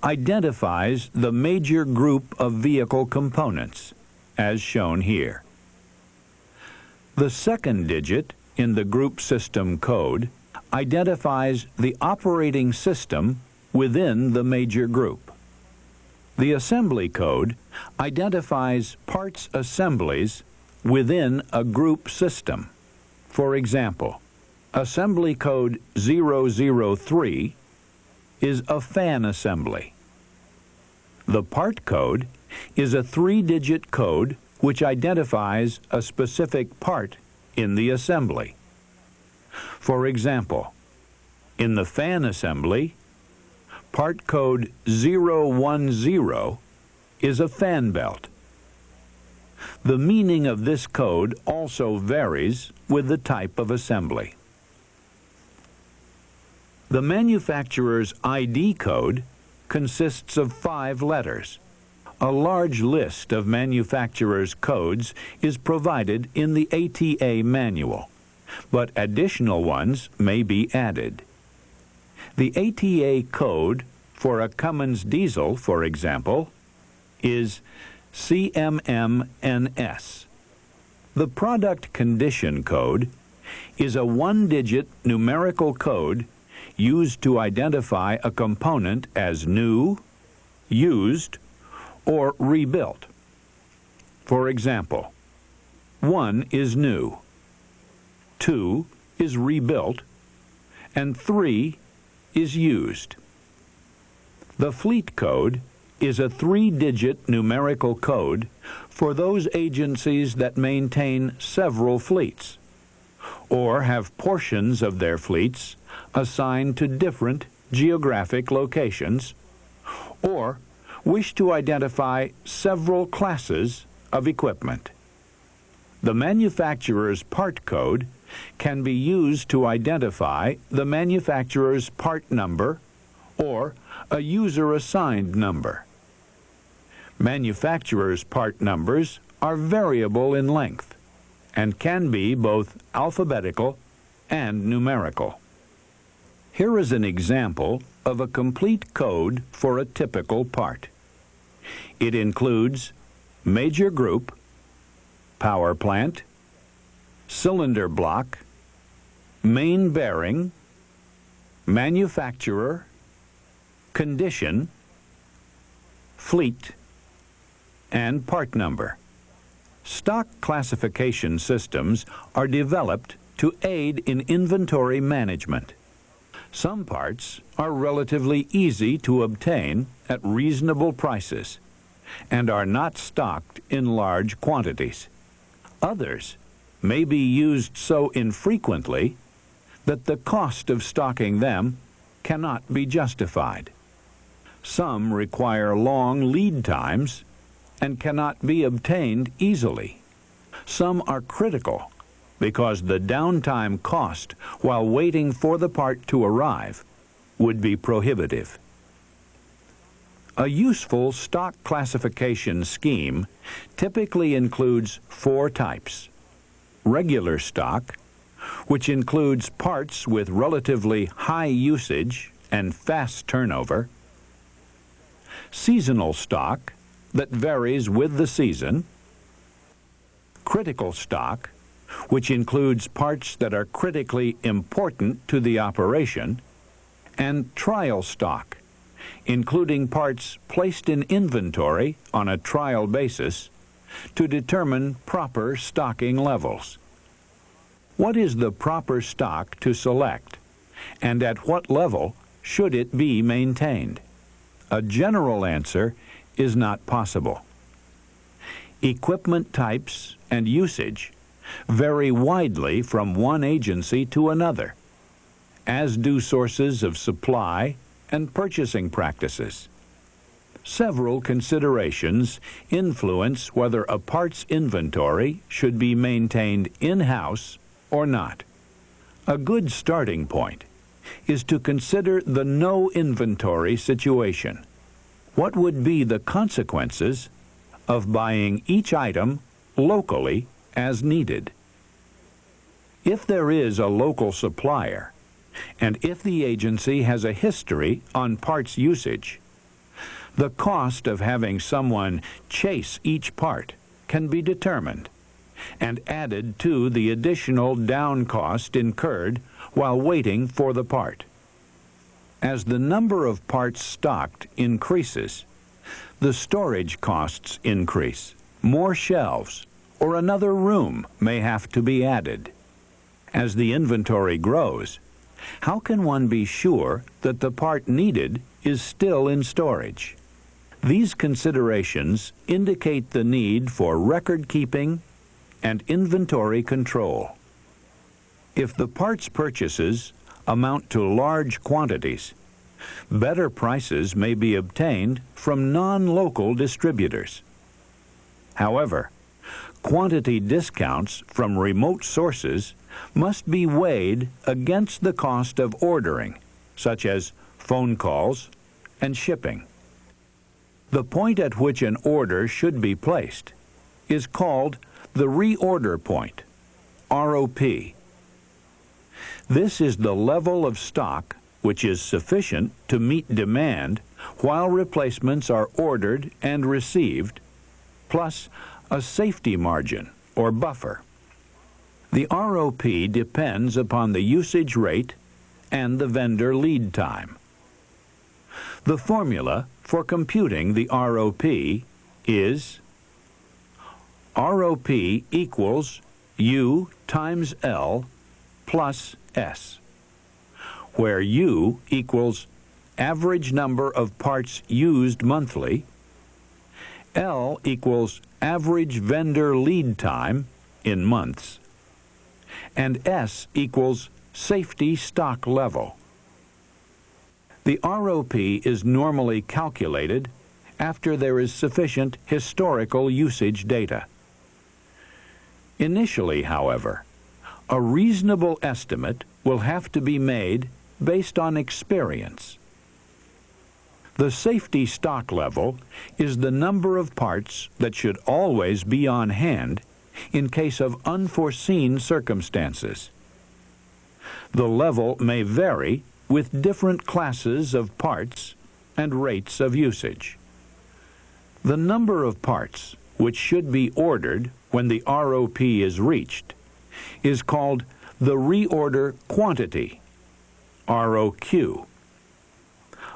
identifies the major group of vehicle components, as shown here. The second digit in the group system code identifies the operating system within the major group. The assembly code identifies parts assemblies within a group system. For example, assembly code 003 is a fan assembly. The part code is a 3-digit code which identifies a specific part in the assembly. For example, in the fan assembly, part code 010 is a fan belt. The meaning of this code also varies with the type of assembly. The manufacturer's ID code consists of 5 letters. A large list of manufacturers' codes is provided in the ATA manual, but additional ones may be added. The ATA code for a Cummins diesel, for example, is CMMNS. The product condition code is a 1-digit numerical code used to identify a component as new, used, or rebuilt. For example, 1 is new, 2 is rebuilt, and 3 is used. The fleet code is a 3-digit numerical code for those agencies that maintain several fleets or have portions of their fleets assigned to different geographic locations, or wish to identify several classes of equipment. The manufacturer's part code can be used to identify the manufacturer's part number or a user-assigned number. Manufacturer's part numbers are variable in length, and can be both alphabetical and numerical. Here is an example of a complete code for a typical part. It includes major group, power plant, cylinder block, main bearing, manufacturer, condition, fleet, and part number. Stock classification systems are developed to aid in inventory management. Some parts are relatively easy to obtain at reasonable prices and are not stocked in large quantities. Others may be used so infrequently that the cost of stocking them cannot be justified. Some require long lead times and cannot be obtained easily. Some are critical because the downtime cost while waiting for the part to arrive would be prohibitive. A useful stock classification scheme typically includes 4 types. Regular stock, which includes parts with relatively high usage and fast turnover. Seasonal stock, that varies with the season. Critical stock, which includes parts that are critically important to the operation. And trial stock, including parts placed in inventory on a trial basis to determine proper stocking levels. What is the proper stock to select, and at what level should it be maintained? A general answer is not possible. Equipment types and usage vary widely from one agency to another, as do sources of supply and purchasing practices. Several considerations influence whether a part's inventory should be maintained in-house or not. A good starting point is to consider the no inventory situation. What would be the consequences of buying each item locally as needed? If there is a local supplier, and if the agency has a history on parts usage, the cost of having someone chase each part can be determined and added to the additional down cost incurred while waiting for the part. As the number of parts stocked increases, the storage costs increase. More shelves or another room may have to be added. As the inventory grows, how can one be sure that the part needed is still in storage? These considerations indicate the need for record keeping and inventory control. If the parts purchases amount to large quantities, better prices may be obtained from non-local distributors. However, quantity discounts from remote sources must be weighed against the cost of ordering, such as phone calls and shipping. The point at which an order should be placed is called the reorder point, ROP. This is the level of stock which is sufficient to meet demand while replacements are ordered and received, plus a safety margin or buffer. The ROP depends upon the usage rate and the vendor lead time. The formula for computing the ROP is ROP equals U times L plus S, where U equals average number of parts used monthly, L equals average vendor lead time in months, and S equals safety stock level. The ROP is normally calculated after there is sufficient historical usage data. Initially, however, a reasonable estimate will have to be made based on experience. The safety stock level is the number of parts that should always be on hand in case of unforeseen circumstances. The level may vary with different classes of parts and rates of usage. The number of parts which should be ordered when the ROP is reached is called the reorder quantity, ROQ.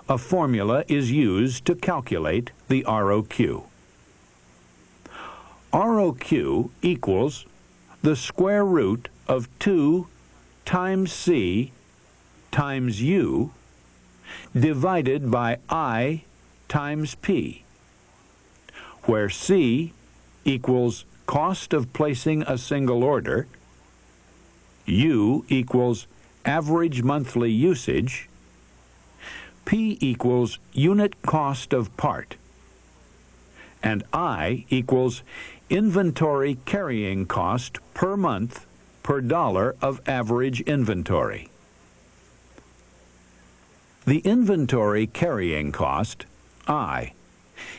A formula is used to calculate the ROQ. ROQ equals the square root of 2 times C times U divided by I times P, where C equals cost of placing a single order, U equals average monthly usage, P equals unit cost of part, and I equals inventory carrying cost per month per dollar of average inventory. The inventory carrying cost, I,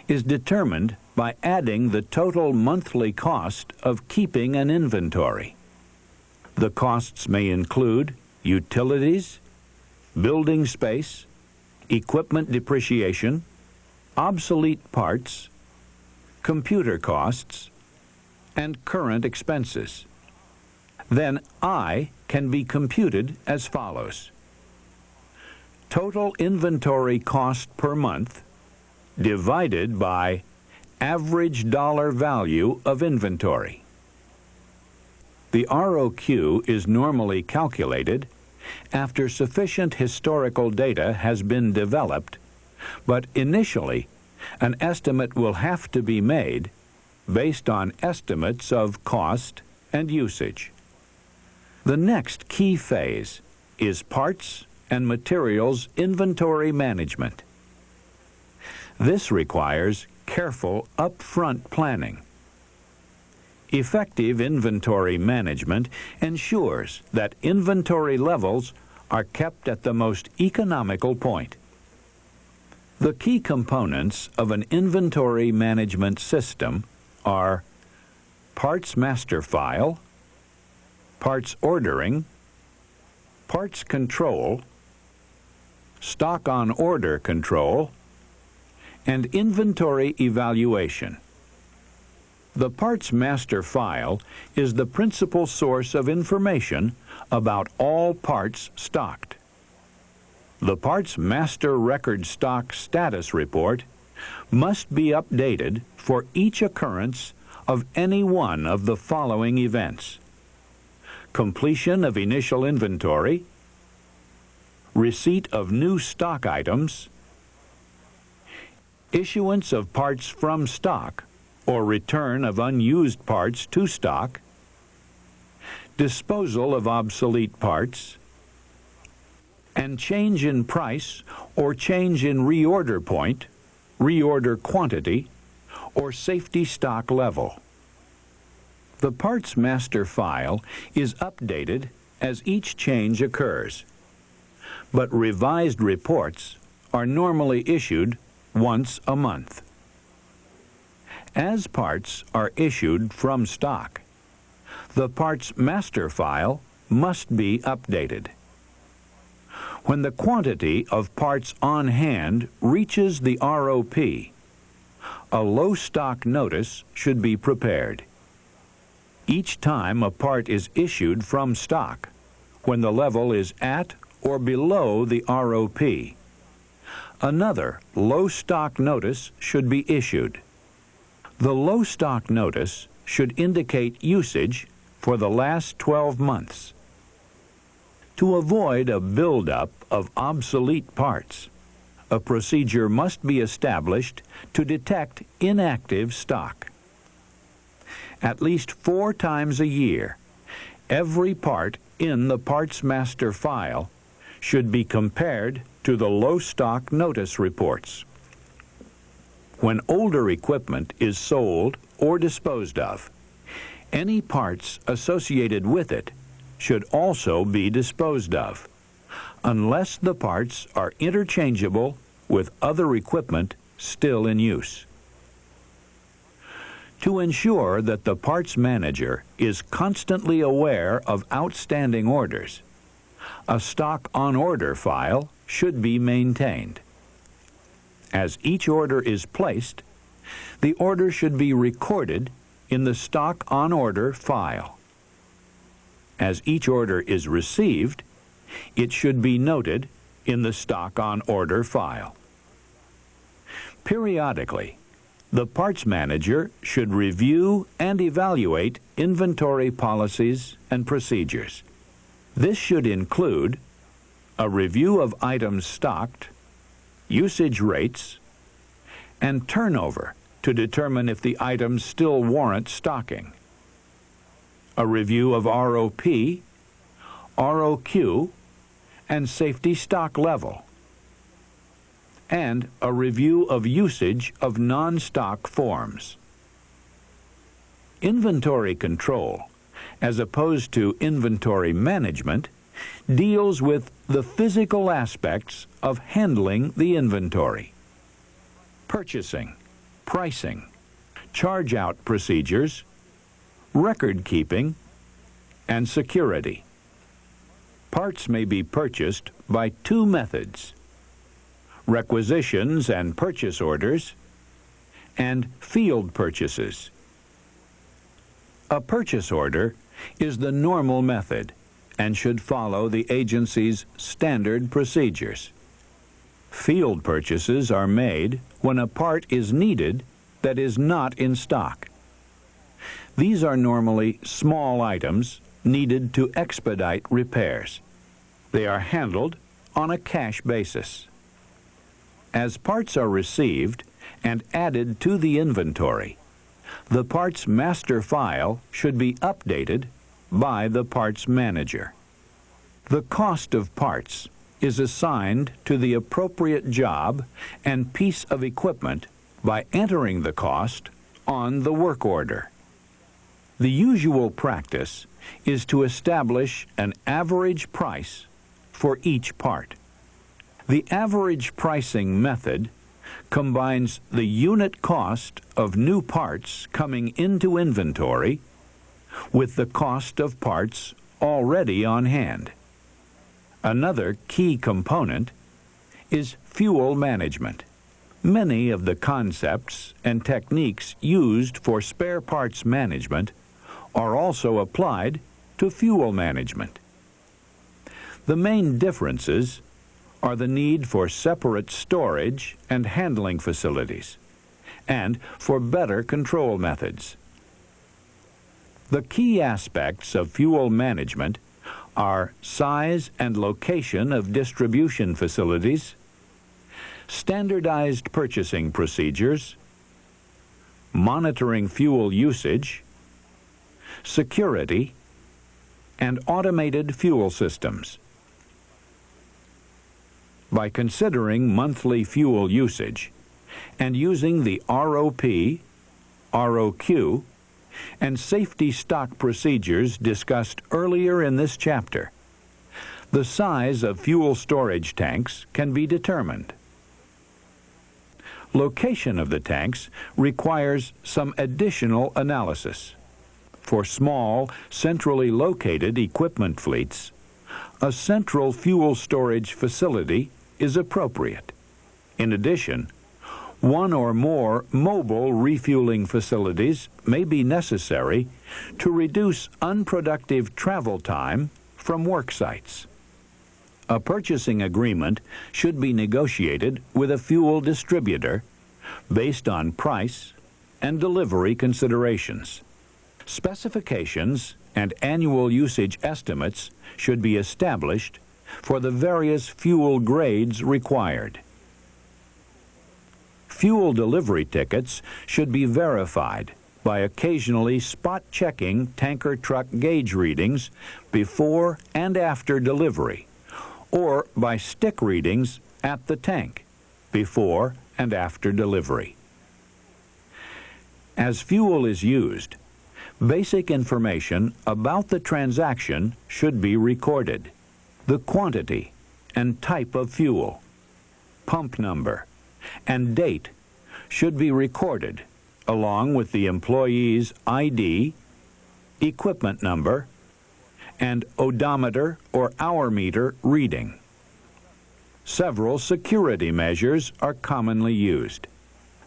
is determined by adding the total monthly cost of keeping an inventory. The costs may include utilities, building space, equipment depreciation, obsolete parts, computer costs, and current expenses. Then I can be computed as follows: total inventory cost per month divided by average dollar value of inventory. The ROQ is normally calculated after sufficient historical data has been developed, but initially an estimate will have to be made based on estimates of cost and usage. The next key phase is parts and materials inventory management. This requires careful upfront planning. Effective inventory management ensures that inventory levels are kept at the most economical point. The key components of an inventory management system are parts master file, parts ordering, parts control, stock on order control, and inventory evaluation. The parts master file is the principal source of information about all parts stocked. The parts master record stock status report must be updated for each occurrence of any one of the following events: completion of initial inventory, receipt of new stock items, issuance of parts from stock or return of unused parts to stock, disposal of obsolete parts, and change in price or change in reorder point, reorder quantity, or safety stock level. The parts master file is updated as each change occurs, but revised reports are normally issued once a month. As parts are issued from stock, the parts master file must be updated. When the quantity of parts on hand reaches the ROP, a low stock notice should be prepared. Each time a part is issued from stock, when the level is at or below the ROP, another low stock notice should be issued. The low stock notice should indicate usage for the last 12 months. To avoid a buildup of obsolete parts, a procedure must be established to detect inactive stock. At least 4 times a year, every part in the parts master file should be compared to the low stock notice reports. When older equipment is sold or disposed of, any parts associated with it should also be disposed of, unless the parts are interchangeable with other equipment still in use. To ensure that the parts manager is constantly aware of outstanding orders, a stock on order file should be maintained. As each order is placed, the order should be recorded in the stock on order file. As each order is received, it should be noted in the stock on order file. Periodically, the parts manager should review and evaluate inventory policies and procedures. This should include a review of items stocked, usage rates, and turnover to determine if the items still warrant stocking. A review of ROP, ROQ, and safety stock level, and a review of usage of non-stock forms. Inventory control, as opposed to inventory management, deals with the physical aspects of handling the inventory. Purchasing, pricing, charge-out procedures, record-keeping, and security. Parts may be purchased by two methods: requisitions and purchase orders, and field purchases. A purchase order is the normal method and should follow the agency's standard procedures. Field purchases are made when a part is needed that is not in stock. These are normally small items needed to expedite repairs. They are handled on a cash basis. As parts are received and added to the inventory, the parts master file should be updated by the parts manager. The cost of parts is assigned to the appropriate job and piece of equipment by entering the cost on the work order. The usual practice is to establish an average price for each part. The average pricing method combines the unit cost of new parts coming into inventory with the cost of parts already on hand. Another key component is fuel management. Many of the concepts and techniques used for spare parts management are also applied to fuel management. The main differences are the need for separate storage and handling facilities, and for better control methods. The key aspects of fuel management are size and location of distribution facilities, standardized purchasing procedures, monitoring fuel usage, security, and automated fuel systems. By considering monthly fuel usage and using the ROP, ROQ, and safety stock procedures discussed earlier in this chapter, the size of fuel storage tanks can be determined. Location of the tanks requires some additional analysis. For small, centrally located equipment fleets, a central fuel storage facility is appropriate. In addition, one or more mobile refueling facilities may be necessary to reduce unproductive travel time from work sites. A purchasing agreement should be negotiated with a fuel distributor based on price and delivery considerations. Specifications and annual usage estimates should be established for the various fuel grades required. Fuel delivery tickets should be verified by occasionally spot-checking tanker truck gauge readings before and after delivery, or by stick readings at the tank before and after delivery. As fuel is used, basic information about the transaction should be recorded. The quantity and type of fuel, pump number, and date should be recorded along with the employee's ID, equipment number, and odometer or hour meter reading. Several security measures are commonly used.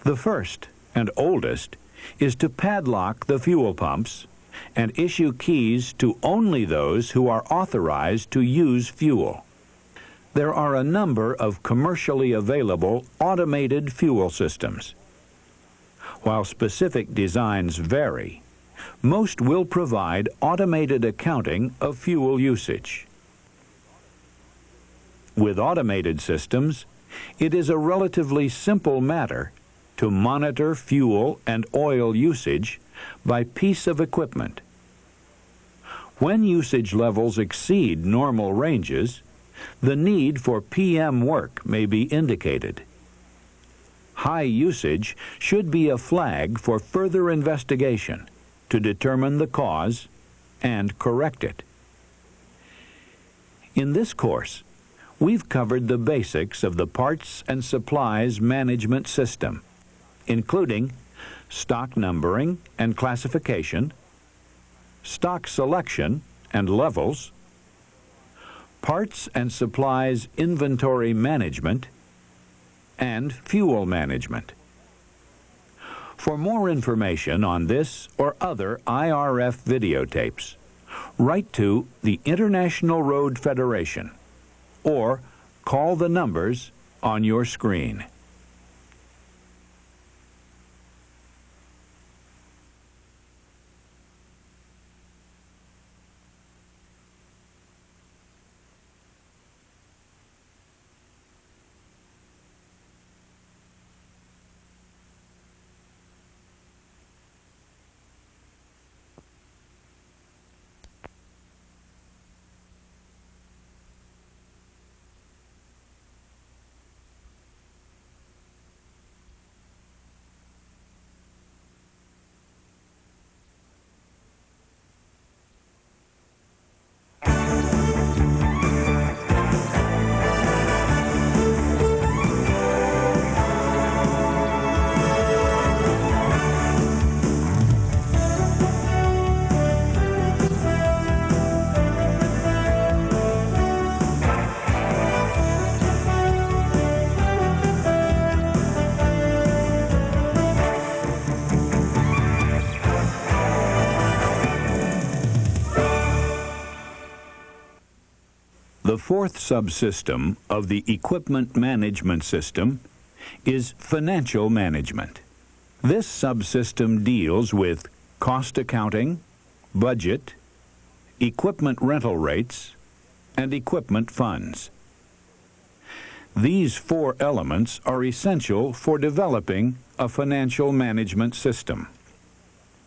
The first and oldest is to padlock the fuel pumps and issue keys to only those who are authorized to use fuel. There are a number of commercially available automated fuel systems. While specific designs vary, most will provide automated accounting of fuel usage. With automated systems, it is a relatively simple matter to monitor fuel and oil usage by piece of equipment. When usage levels exceed normal ranges, the need for PM work may be indicated. High usage should be a flag for further investigation to determine the cause and correct it. In this course, we've covered the basics of the parts and supplies management system, including stock numbering and classification, stock selection and levels, parts and supplies inventory management, and fuel management. For more information on this or other IRF videotapes, write to the International Road Federation or call the numbers on your screen. The fourth subsystem of the equipment management system is financial management. This subsystem deals with cost accounting, budget, equipment rental rates, and equipment funds. These four elements are essential for developing a financial management system.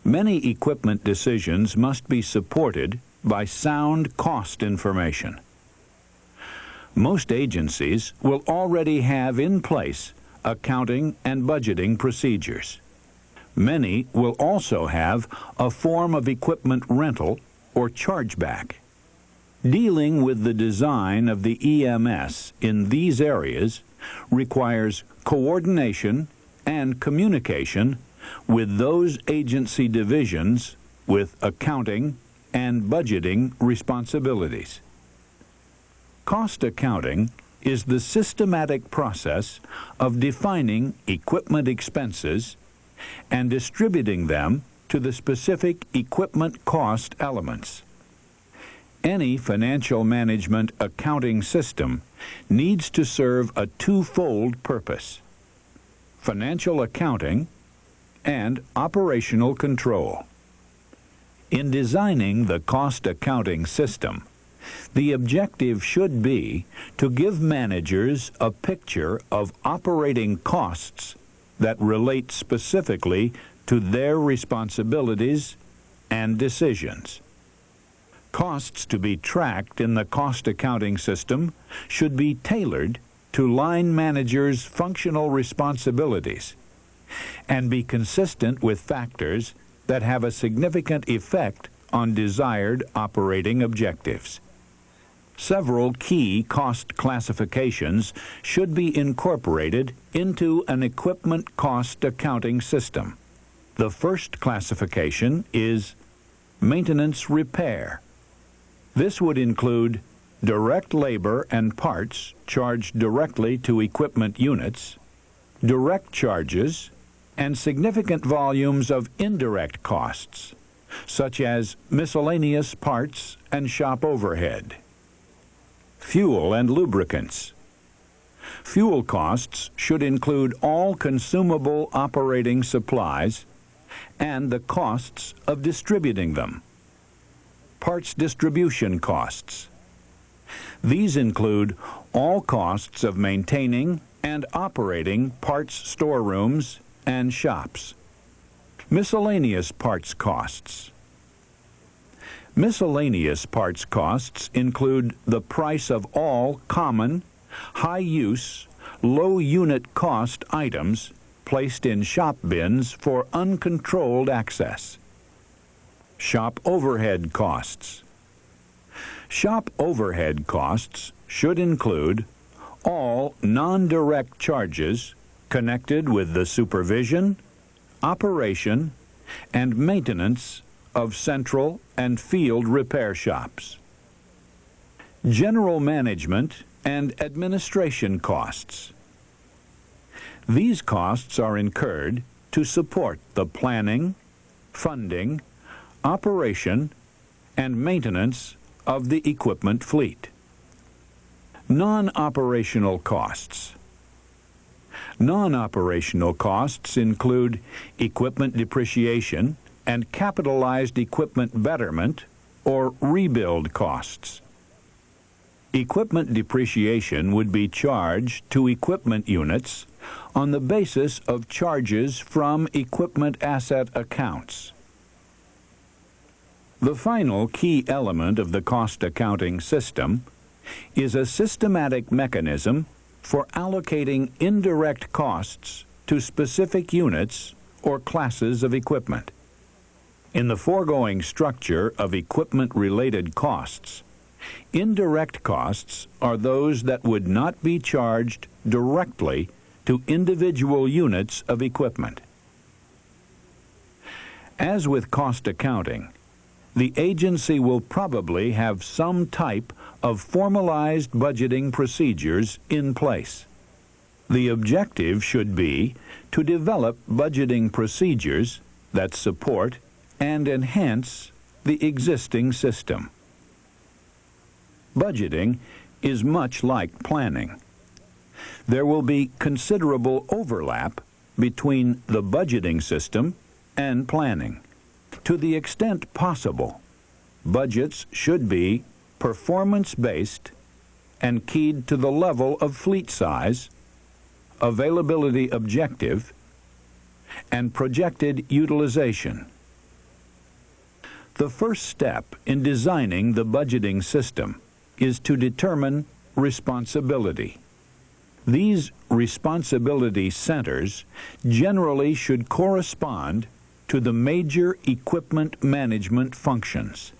Many equipment decisions must be supported by sound cost information. Most agencies will already have in place accounting and budgeting procedures. Many will also have a form of equipment rental or chargeback. Dealing with the design of the EMS in these areas requires coordination and communication with those agency divisions with accounting and budgeting responsibilities. Cost accounting is the systematic process of defining equipment expenses and distributing them to the specific equipment cost elements. Any financial management accounting system needs to serve a twofold purpose: financial accounting and operational control. In designing the cost accounting system, the objective should be to give managers a picture of operating costs that relate specifically to their responsibilities and decisions. Costs to be tracked in the cost accounting system should be tailored to line managers' functional responsibilities and be consistent with factors that have a significant effect on desired operating objectives. Several key cost classifications should be incorporated into an equipment cost accounting system. The first classification is maintenance repair. This would include direct labor and parts charged directly to equipment units, direct charges, and significant volumes of indirect costs, such as miscellaneous parts and shop overhead. Fuel and lubricants. Fuel costs should include all consumable operating supplies and the costs of distributing them. Parts distribution costs. These include all costs of maintaining and operating parts storerooms and shops. Miscellaneous parts costs. Miscellaneous parts costs include the price of all common, high-use, low-unit cost items placed in shop bins for uncontrolled access. Shop overhead costs. Shop overhead costs should include all non-direct charges connected with the supervision, operation, and maintenance of central and field repair shops. General management and administration costs. These costs are incurred to support the planning, funding, operation, and maintenance of the equipment fleet. Non-operational costs. Non-operational costs include equipment depreciation and capitalized equipment betterment or rebuild costs. Equipment depreciation would be charged to equipment units on the basis of charges from equipment asset accounts. The final key element of the cost accounting system is a systematic mechanism for allocating indirect costs to specific units or classes of equipment. In the foregoing structure of equipment-related costs, indirect costs are those that would not be charged directly to individual units of equipment. As with cost accounting, the agency will probably have some type of formalized budgeting procedures in place. The objective should be to develop budgeting procedures that support and enhance the existing system. Budgeting is much like planning. There will be considerable overlap between the budgeting system and planning. To the extent possible, budgets should be performance-based and keyed to the level of fleet size, availability objective, and projected utilization. The first step in designing the budgeting system is to determine responsibility. These responsibility centers generally should correspond to the major equipment management functions.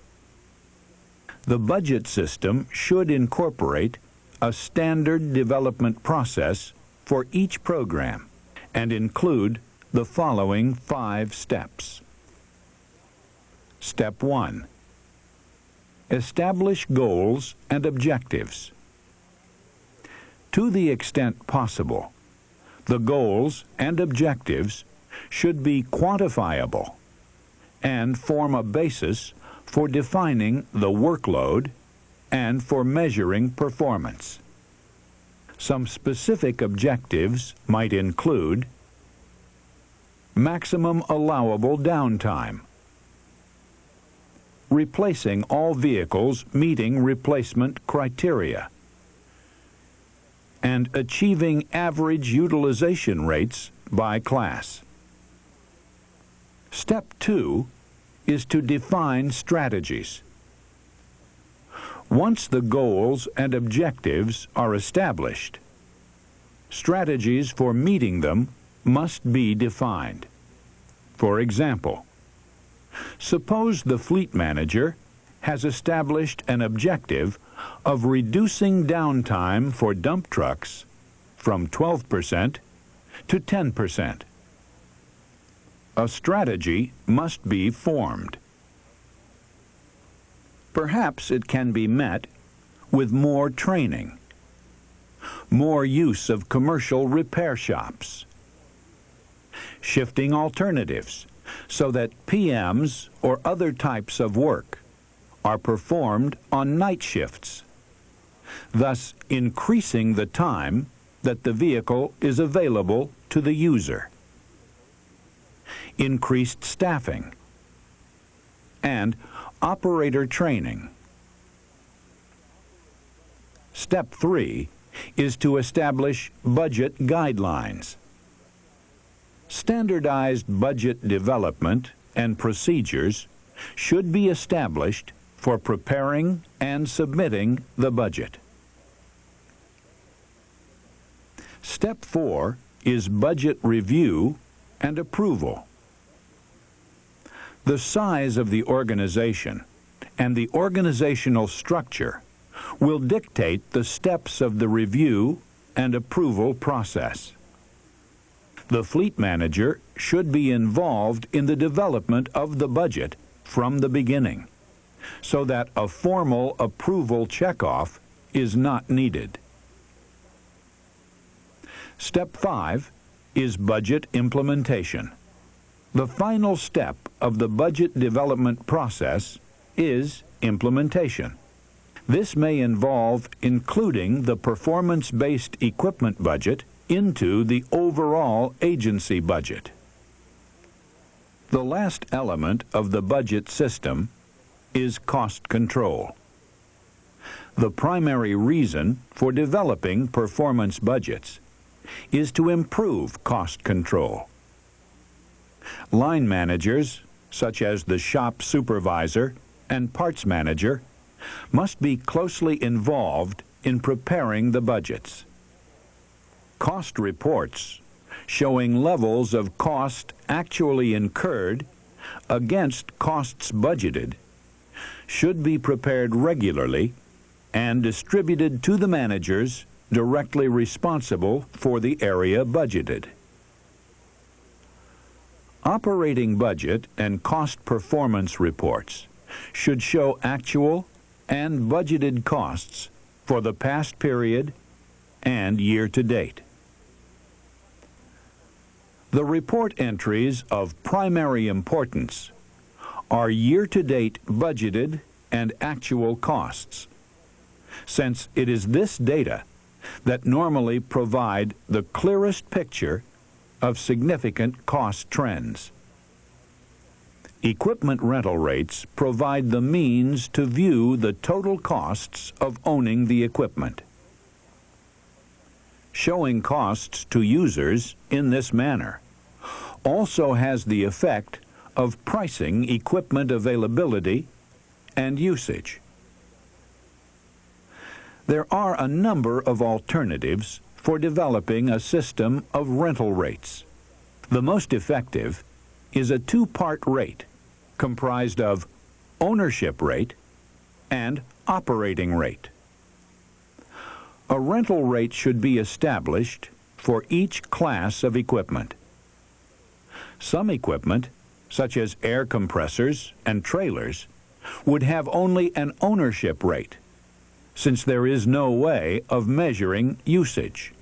The budget system should incorporate a standard development process for each program and include the following 5 steps. Step 1. Establish goals and objectives. To the extent possible, the goals and objectives should be quantifiable and form a basis for defining the workload and for measuring performance. Some specific objectives might include maximum allowable downtime, replacing all vehicles meeting replacement criteria, and achieving average utilization rates by class. Step 2 is to define strategies. Once the goals and objectives are established, strategies for meeting them must be defined. For example, suppose the fleet manager has established an objective of reducing downtime for dump trucks from 12% to 10%. a strategy must be formed. Perhaps it can be met with more training, more use of commercial repair shops, shifting alternatives so that PMs or other types of work are performed on night shifts, thus increasing the time that the vehicle is available to the user. Increased staffing and operator training. Step 3 is to establish budget guidelines. Standardized budget development and procedures should be established for preparing and submitting the budget. Step 4 is budget review and approval. The size of the organization and the organizational structure will dictate the steps of the review and approval process. The fleet manager should be involved in the development of the budget from the beginning, so that a formal approval checkoff is not needed. Step 5 is budget implementation. The final step of the budget development process is implementation. This may involve including the performance-based equipment budget into the overall agency budget. The last element of the budget system is cost control. The primary reason for developing performance budgets is to improve cost control. Line managers, such as the shop supervisor and parts manager, must be closely involved in preparing the budgets. Cost reports showing levels of cost actually incurred against costs budgeted should be prepared regularly and distributed to the managers directly responsible for the area budgeted. Operating budget and cost performance reports should show actual and budgeted costs for the past period and year to date. The report entries of primary importance are year-to-date budgeted and actual costs, since it is this data that normally provide the clearest picture of significant cost trends. Equipment rental rates provide the means to view the total costs of owning the equipment. Showing costs to users in this manner also has the effect of pricing equipment availability and usage. There are a number of alternatives for developing a system of rental rates. The most effective is a two-part rate comprised of ownership rate and operating rate. A rental rate should be established for each class of equipment. Some equipment, such as air compressors and trailers, would have only an ownership rate, since there is no way of measuring usage.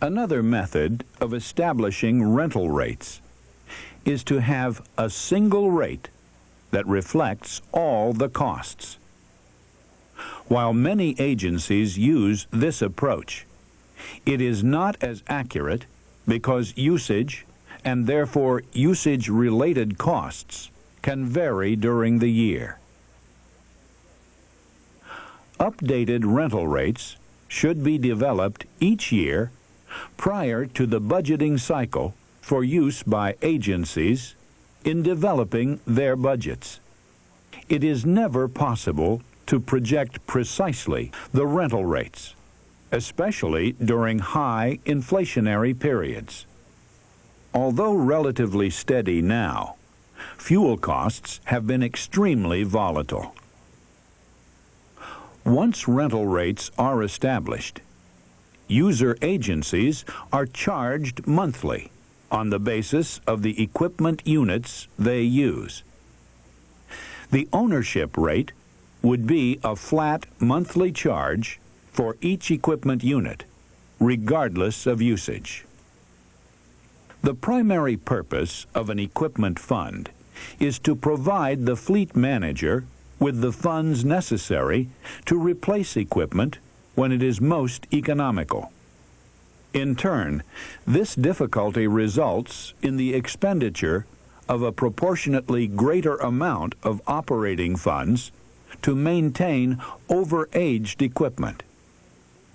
Another method of establishing rental rates is to have a single rate that reflects all the costs. While many agencies use this approach, it is not as accurate because usage, and therefore usage-related costs, can vary during the year. Updated rental rates should be developed each year prior to the budgeting cycle for use by agencies in developing their budgets. It is never possible to project precisely the rental rates, especially during high inflationary periods. Although relatively steady now, fuel costs have been extremely volatile. Once rental rates are established, user agencies are charged monthly on the basis of the equipment units they use. The ownership rate would be a flat monthly charge for each equipment unit, regardless of usage. The primary purpose of an equipment fund is to provide the fleet manager with the funds necessary to replace equipment when it is most economical. In turn, this difficulty results in the expenditure of a proportionately greater amount of operating funds to maintain overaged equipment.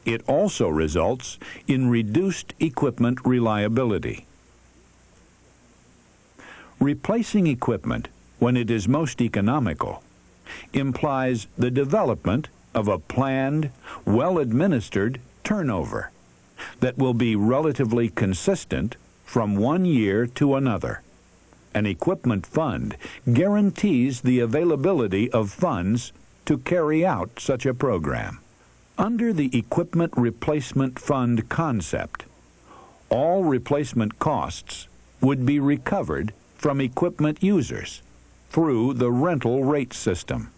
It also results in reduced equipment reliability. Replacing equipment when it is most economical implies the development of a planned, well-administered turnover that will be relatively consistent from one year to another. An equipment fund guarantees the availability of funds to carry out such a program. Under the Equipment Replacement Fund concept, all replacement costs would be recovered from equipment users through the rental rate system.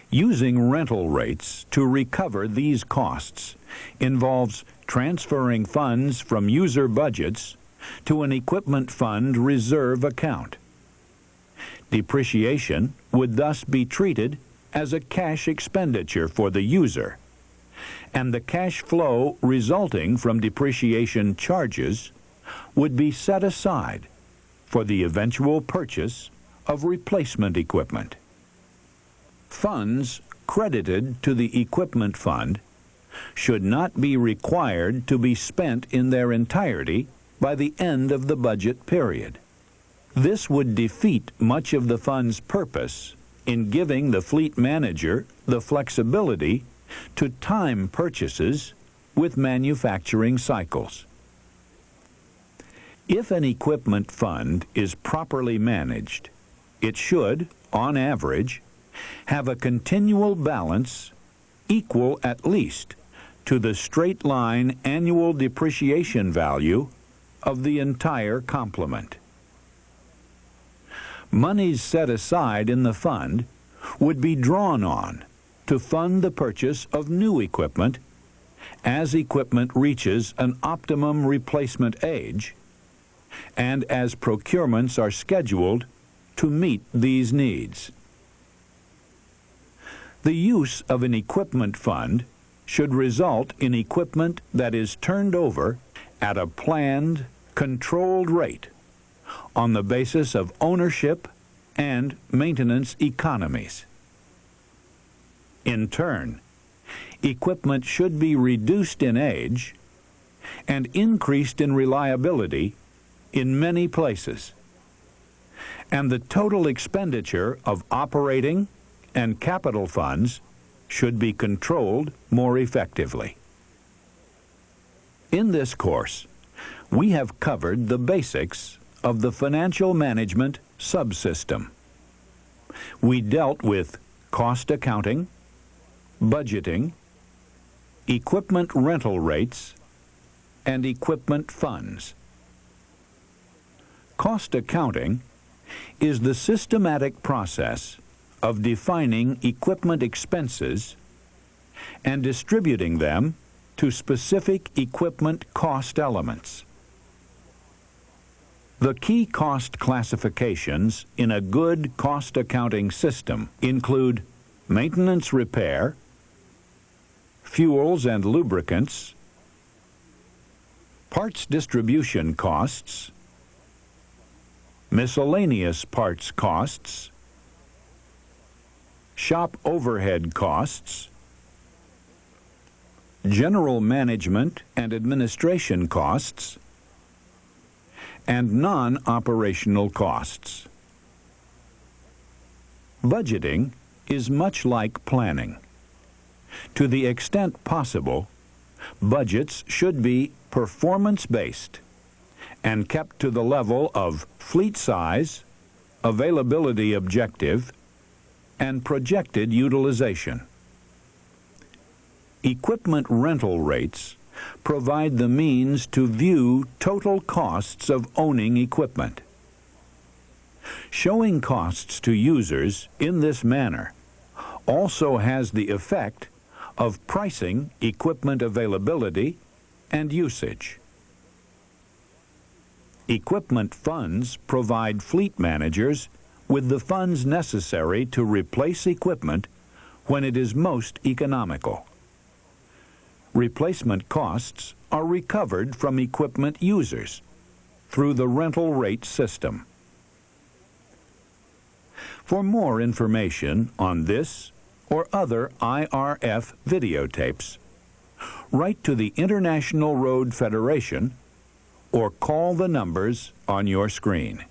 Using rental rates to recover these costs involves transferring funds from user budgets to an equipment fund reserve account. Depreciation would thus be treated as a cash expenditure for the user, and the cash flow resulting from depreciation charges would be set aside for the eventual purchase of replacement equipment. Funds credited to the equipment fund should not be required to be spent in their entirety by the end of the budget period. This would defeat much of the fund's purpose in giving the fleet manager the flexibility to time purchases with manufacturing cycles. If an equipment fund is properly managed, it should, on average, have a continual balance equal at least to the straight-line annual depreciation value of the entire complement. Monies set aside in the fund would be drawn on to fund the purchase of new equipment as equipment reaches an optimum replacement age and as procurements are scheduled to meet these needs. The use of an equipment fund should result in equipment that is turned over at a planned, controlled rate on the basis of ownership and maintenance economies. In turn, equipment should be reduced in age and increased in reliability in many places, and the total expenditure of operating and capital funds should be controlled more effectively. In this course, we have covered the basics of the financial management subsystem. We dealt with cost accounting, budgeting, equipment rental rates, and equipment funds. Cost accounting is the systematic process of defining equipment expenses and distributing them to specific equipment cost elements. The key cost classifications in a good cost accounting system include maintenance repair, fuels and lubricants, parts distribution costs, miscellaneous parts costs, shop overhead costs, general management and administration costs, and non-operational costs. Budgeting is much like planning. To the extent possible, budgets should be performance-based and kept to the level of fleet size, availability objective, and projected utilization. Equipment rental rates provide the means to view total costs of owning equipment. Showing costs to users in this manner also has the effect of pricing equipment availability and usage. Equipment funds provide fleet managers with the funds necessary to replace equipment when it is most economical. Replacement costs are recovered from equipment users through the rental rate system. For more information on this or other IRF videotapes, write to the International Road Federation or call the numbers on your screen.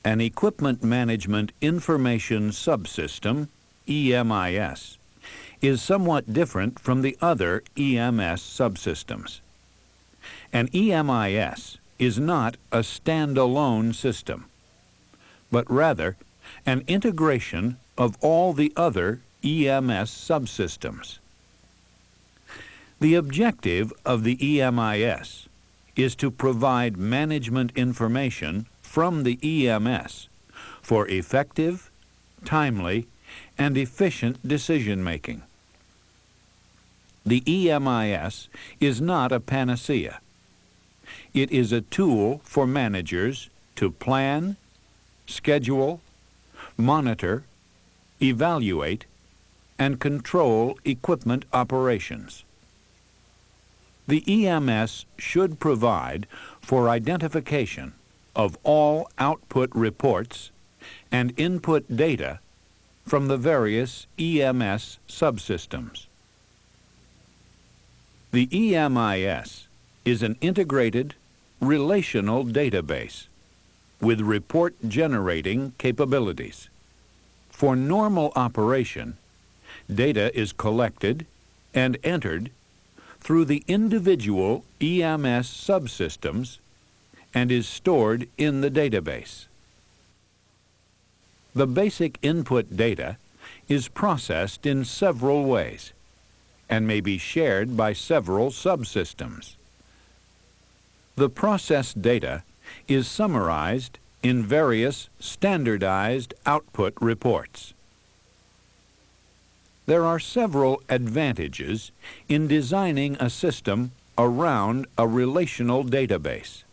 An Equipment Management Information Subsystem, EMIS, is somewhat different from the other EMS subsystems. An EMIS is not a standalone system, but rather an integration of all the other EMS subsystems. The objective of the EMIS is to provide management information from the EMS for effective, timely, and efficient decision-making. The EMIS is not a panacea. It is a tool for managers to plan, schedule, monitor, evaluate, and control equipment operations. The EMS should provide for identification of all output reports and input data from the various EMS subsystems. The EMIS is an integrated, relational database with report-generating capabilities. For normal operation, data is collected and entered through the individual EMS subsystems and is stored in the database. The basic input data is processed in several ways and may be shared by several subsystems. The processed data is summarized in various standardized output reports. There are several advantages in designing a system around a relational database.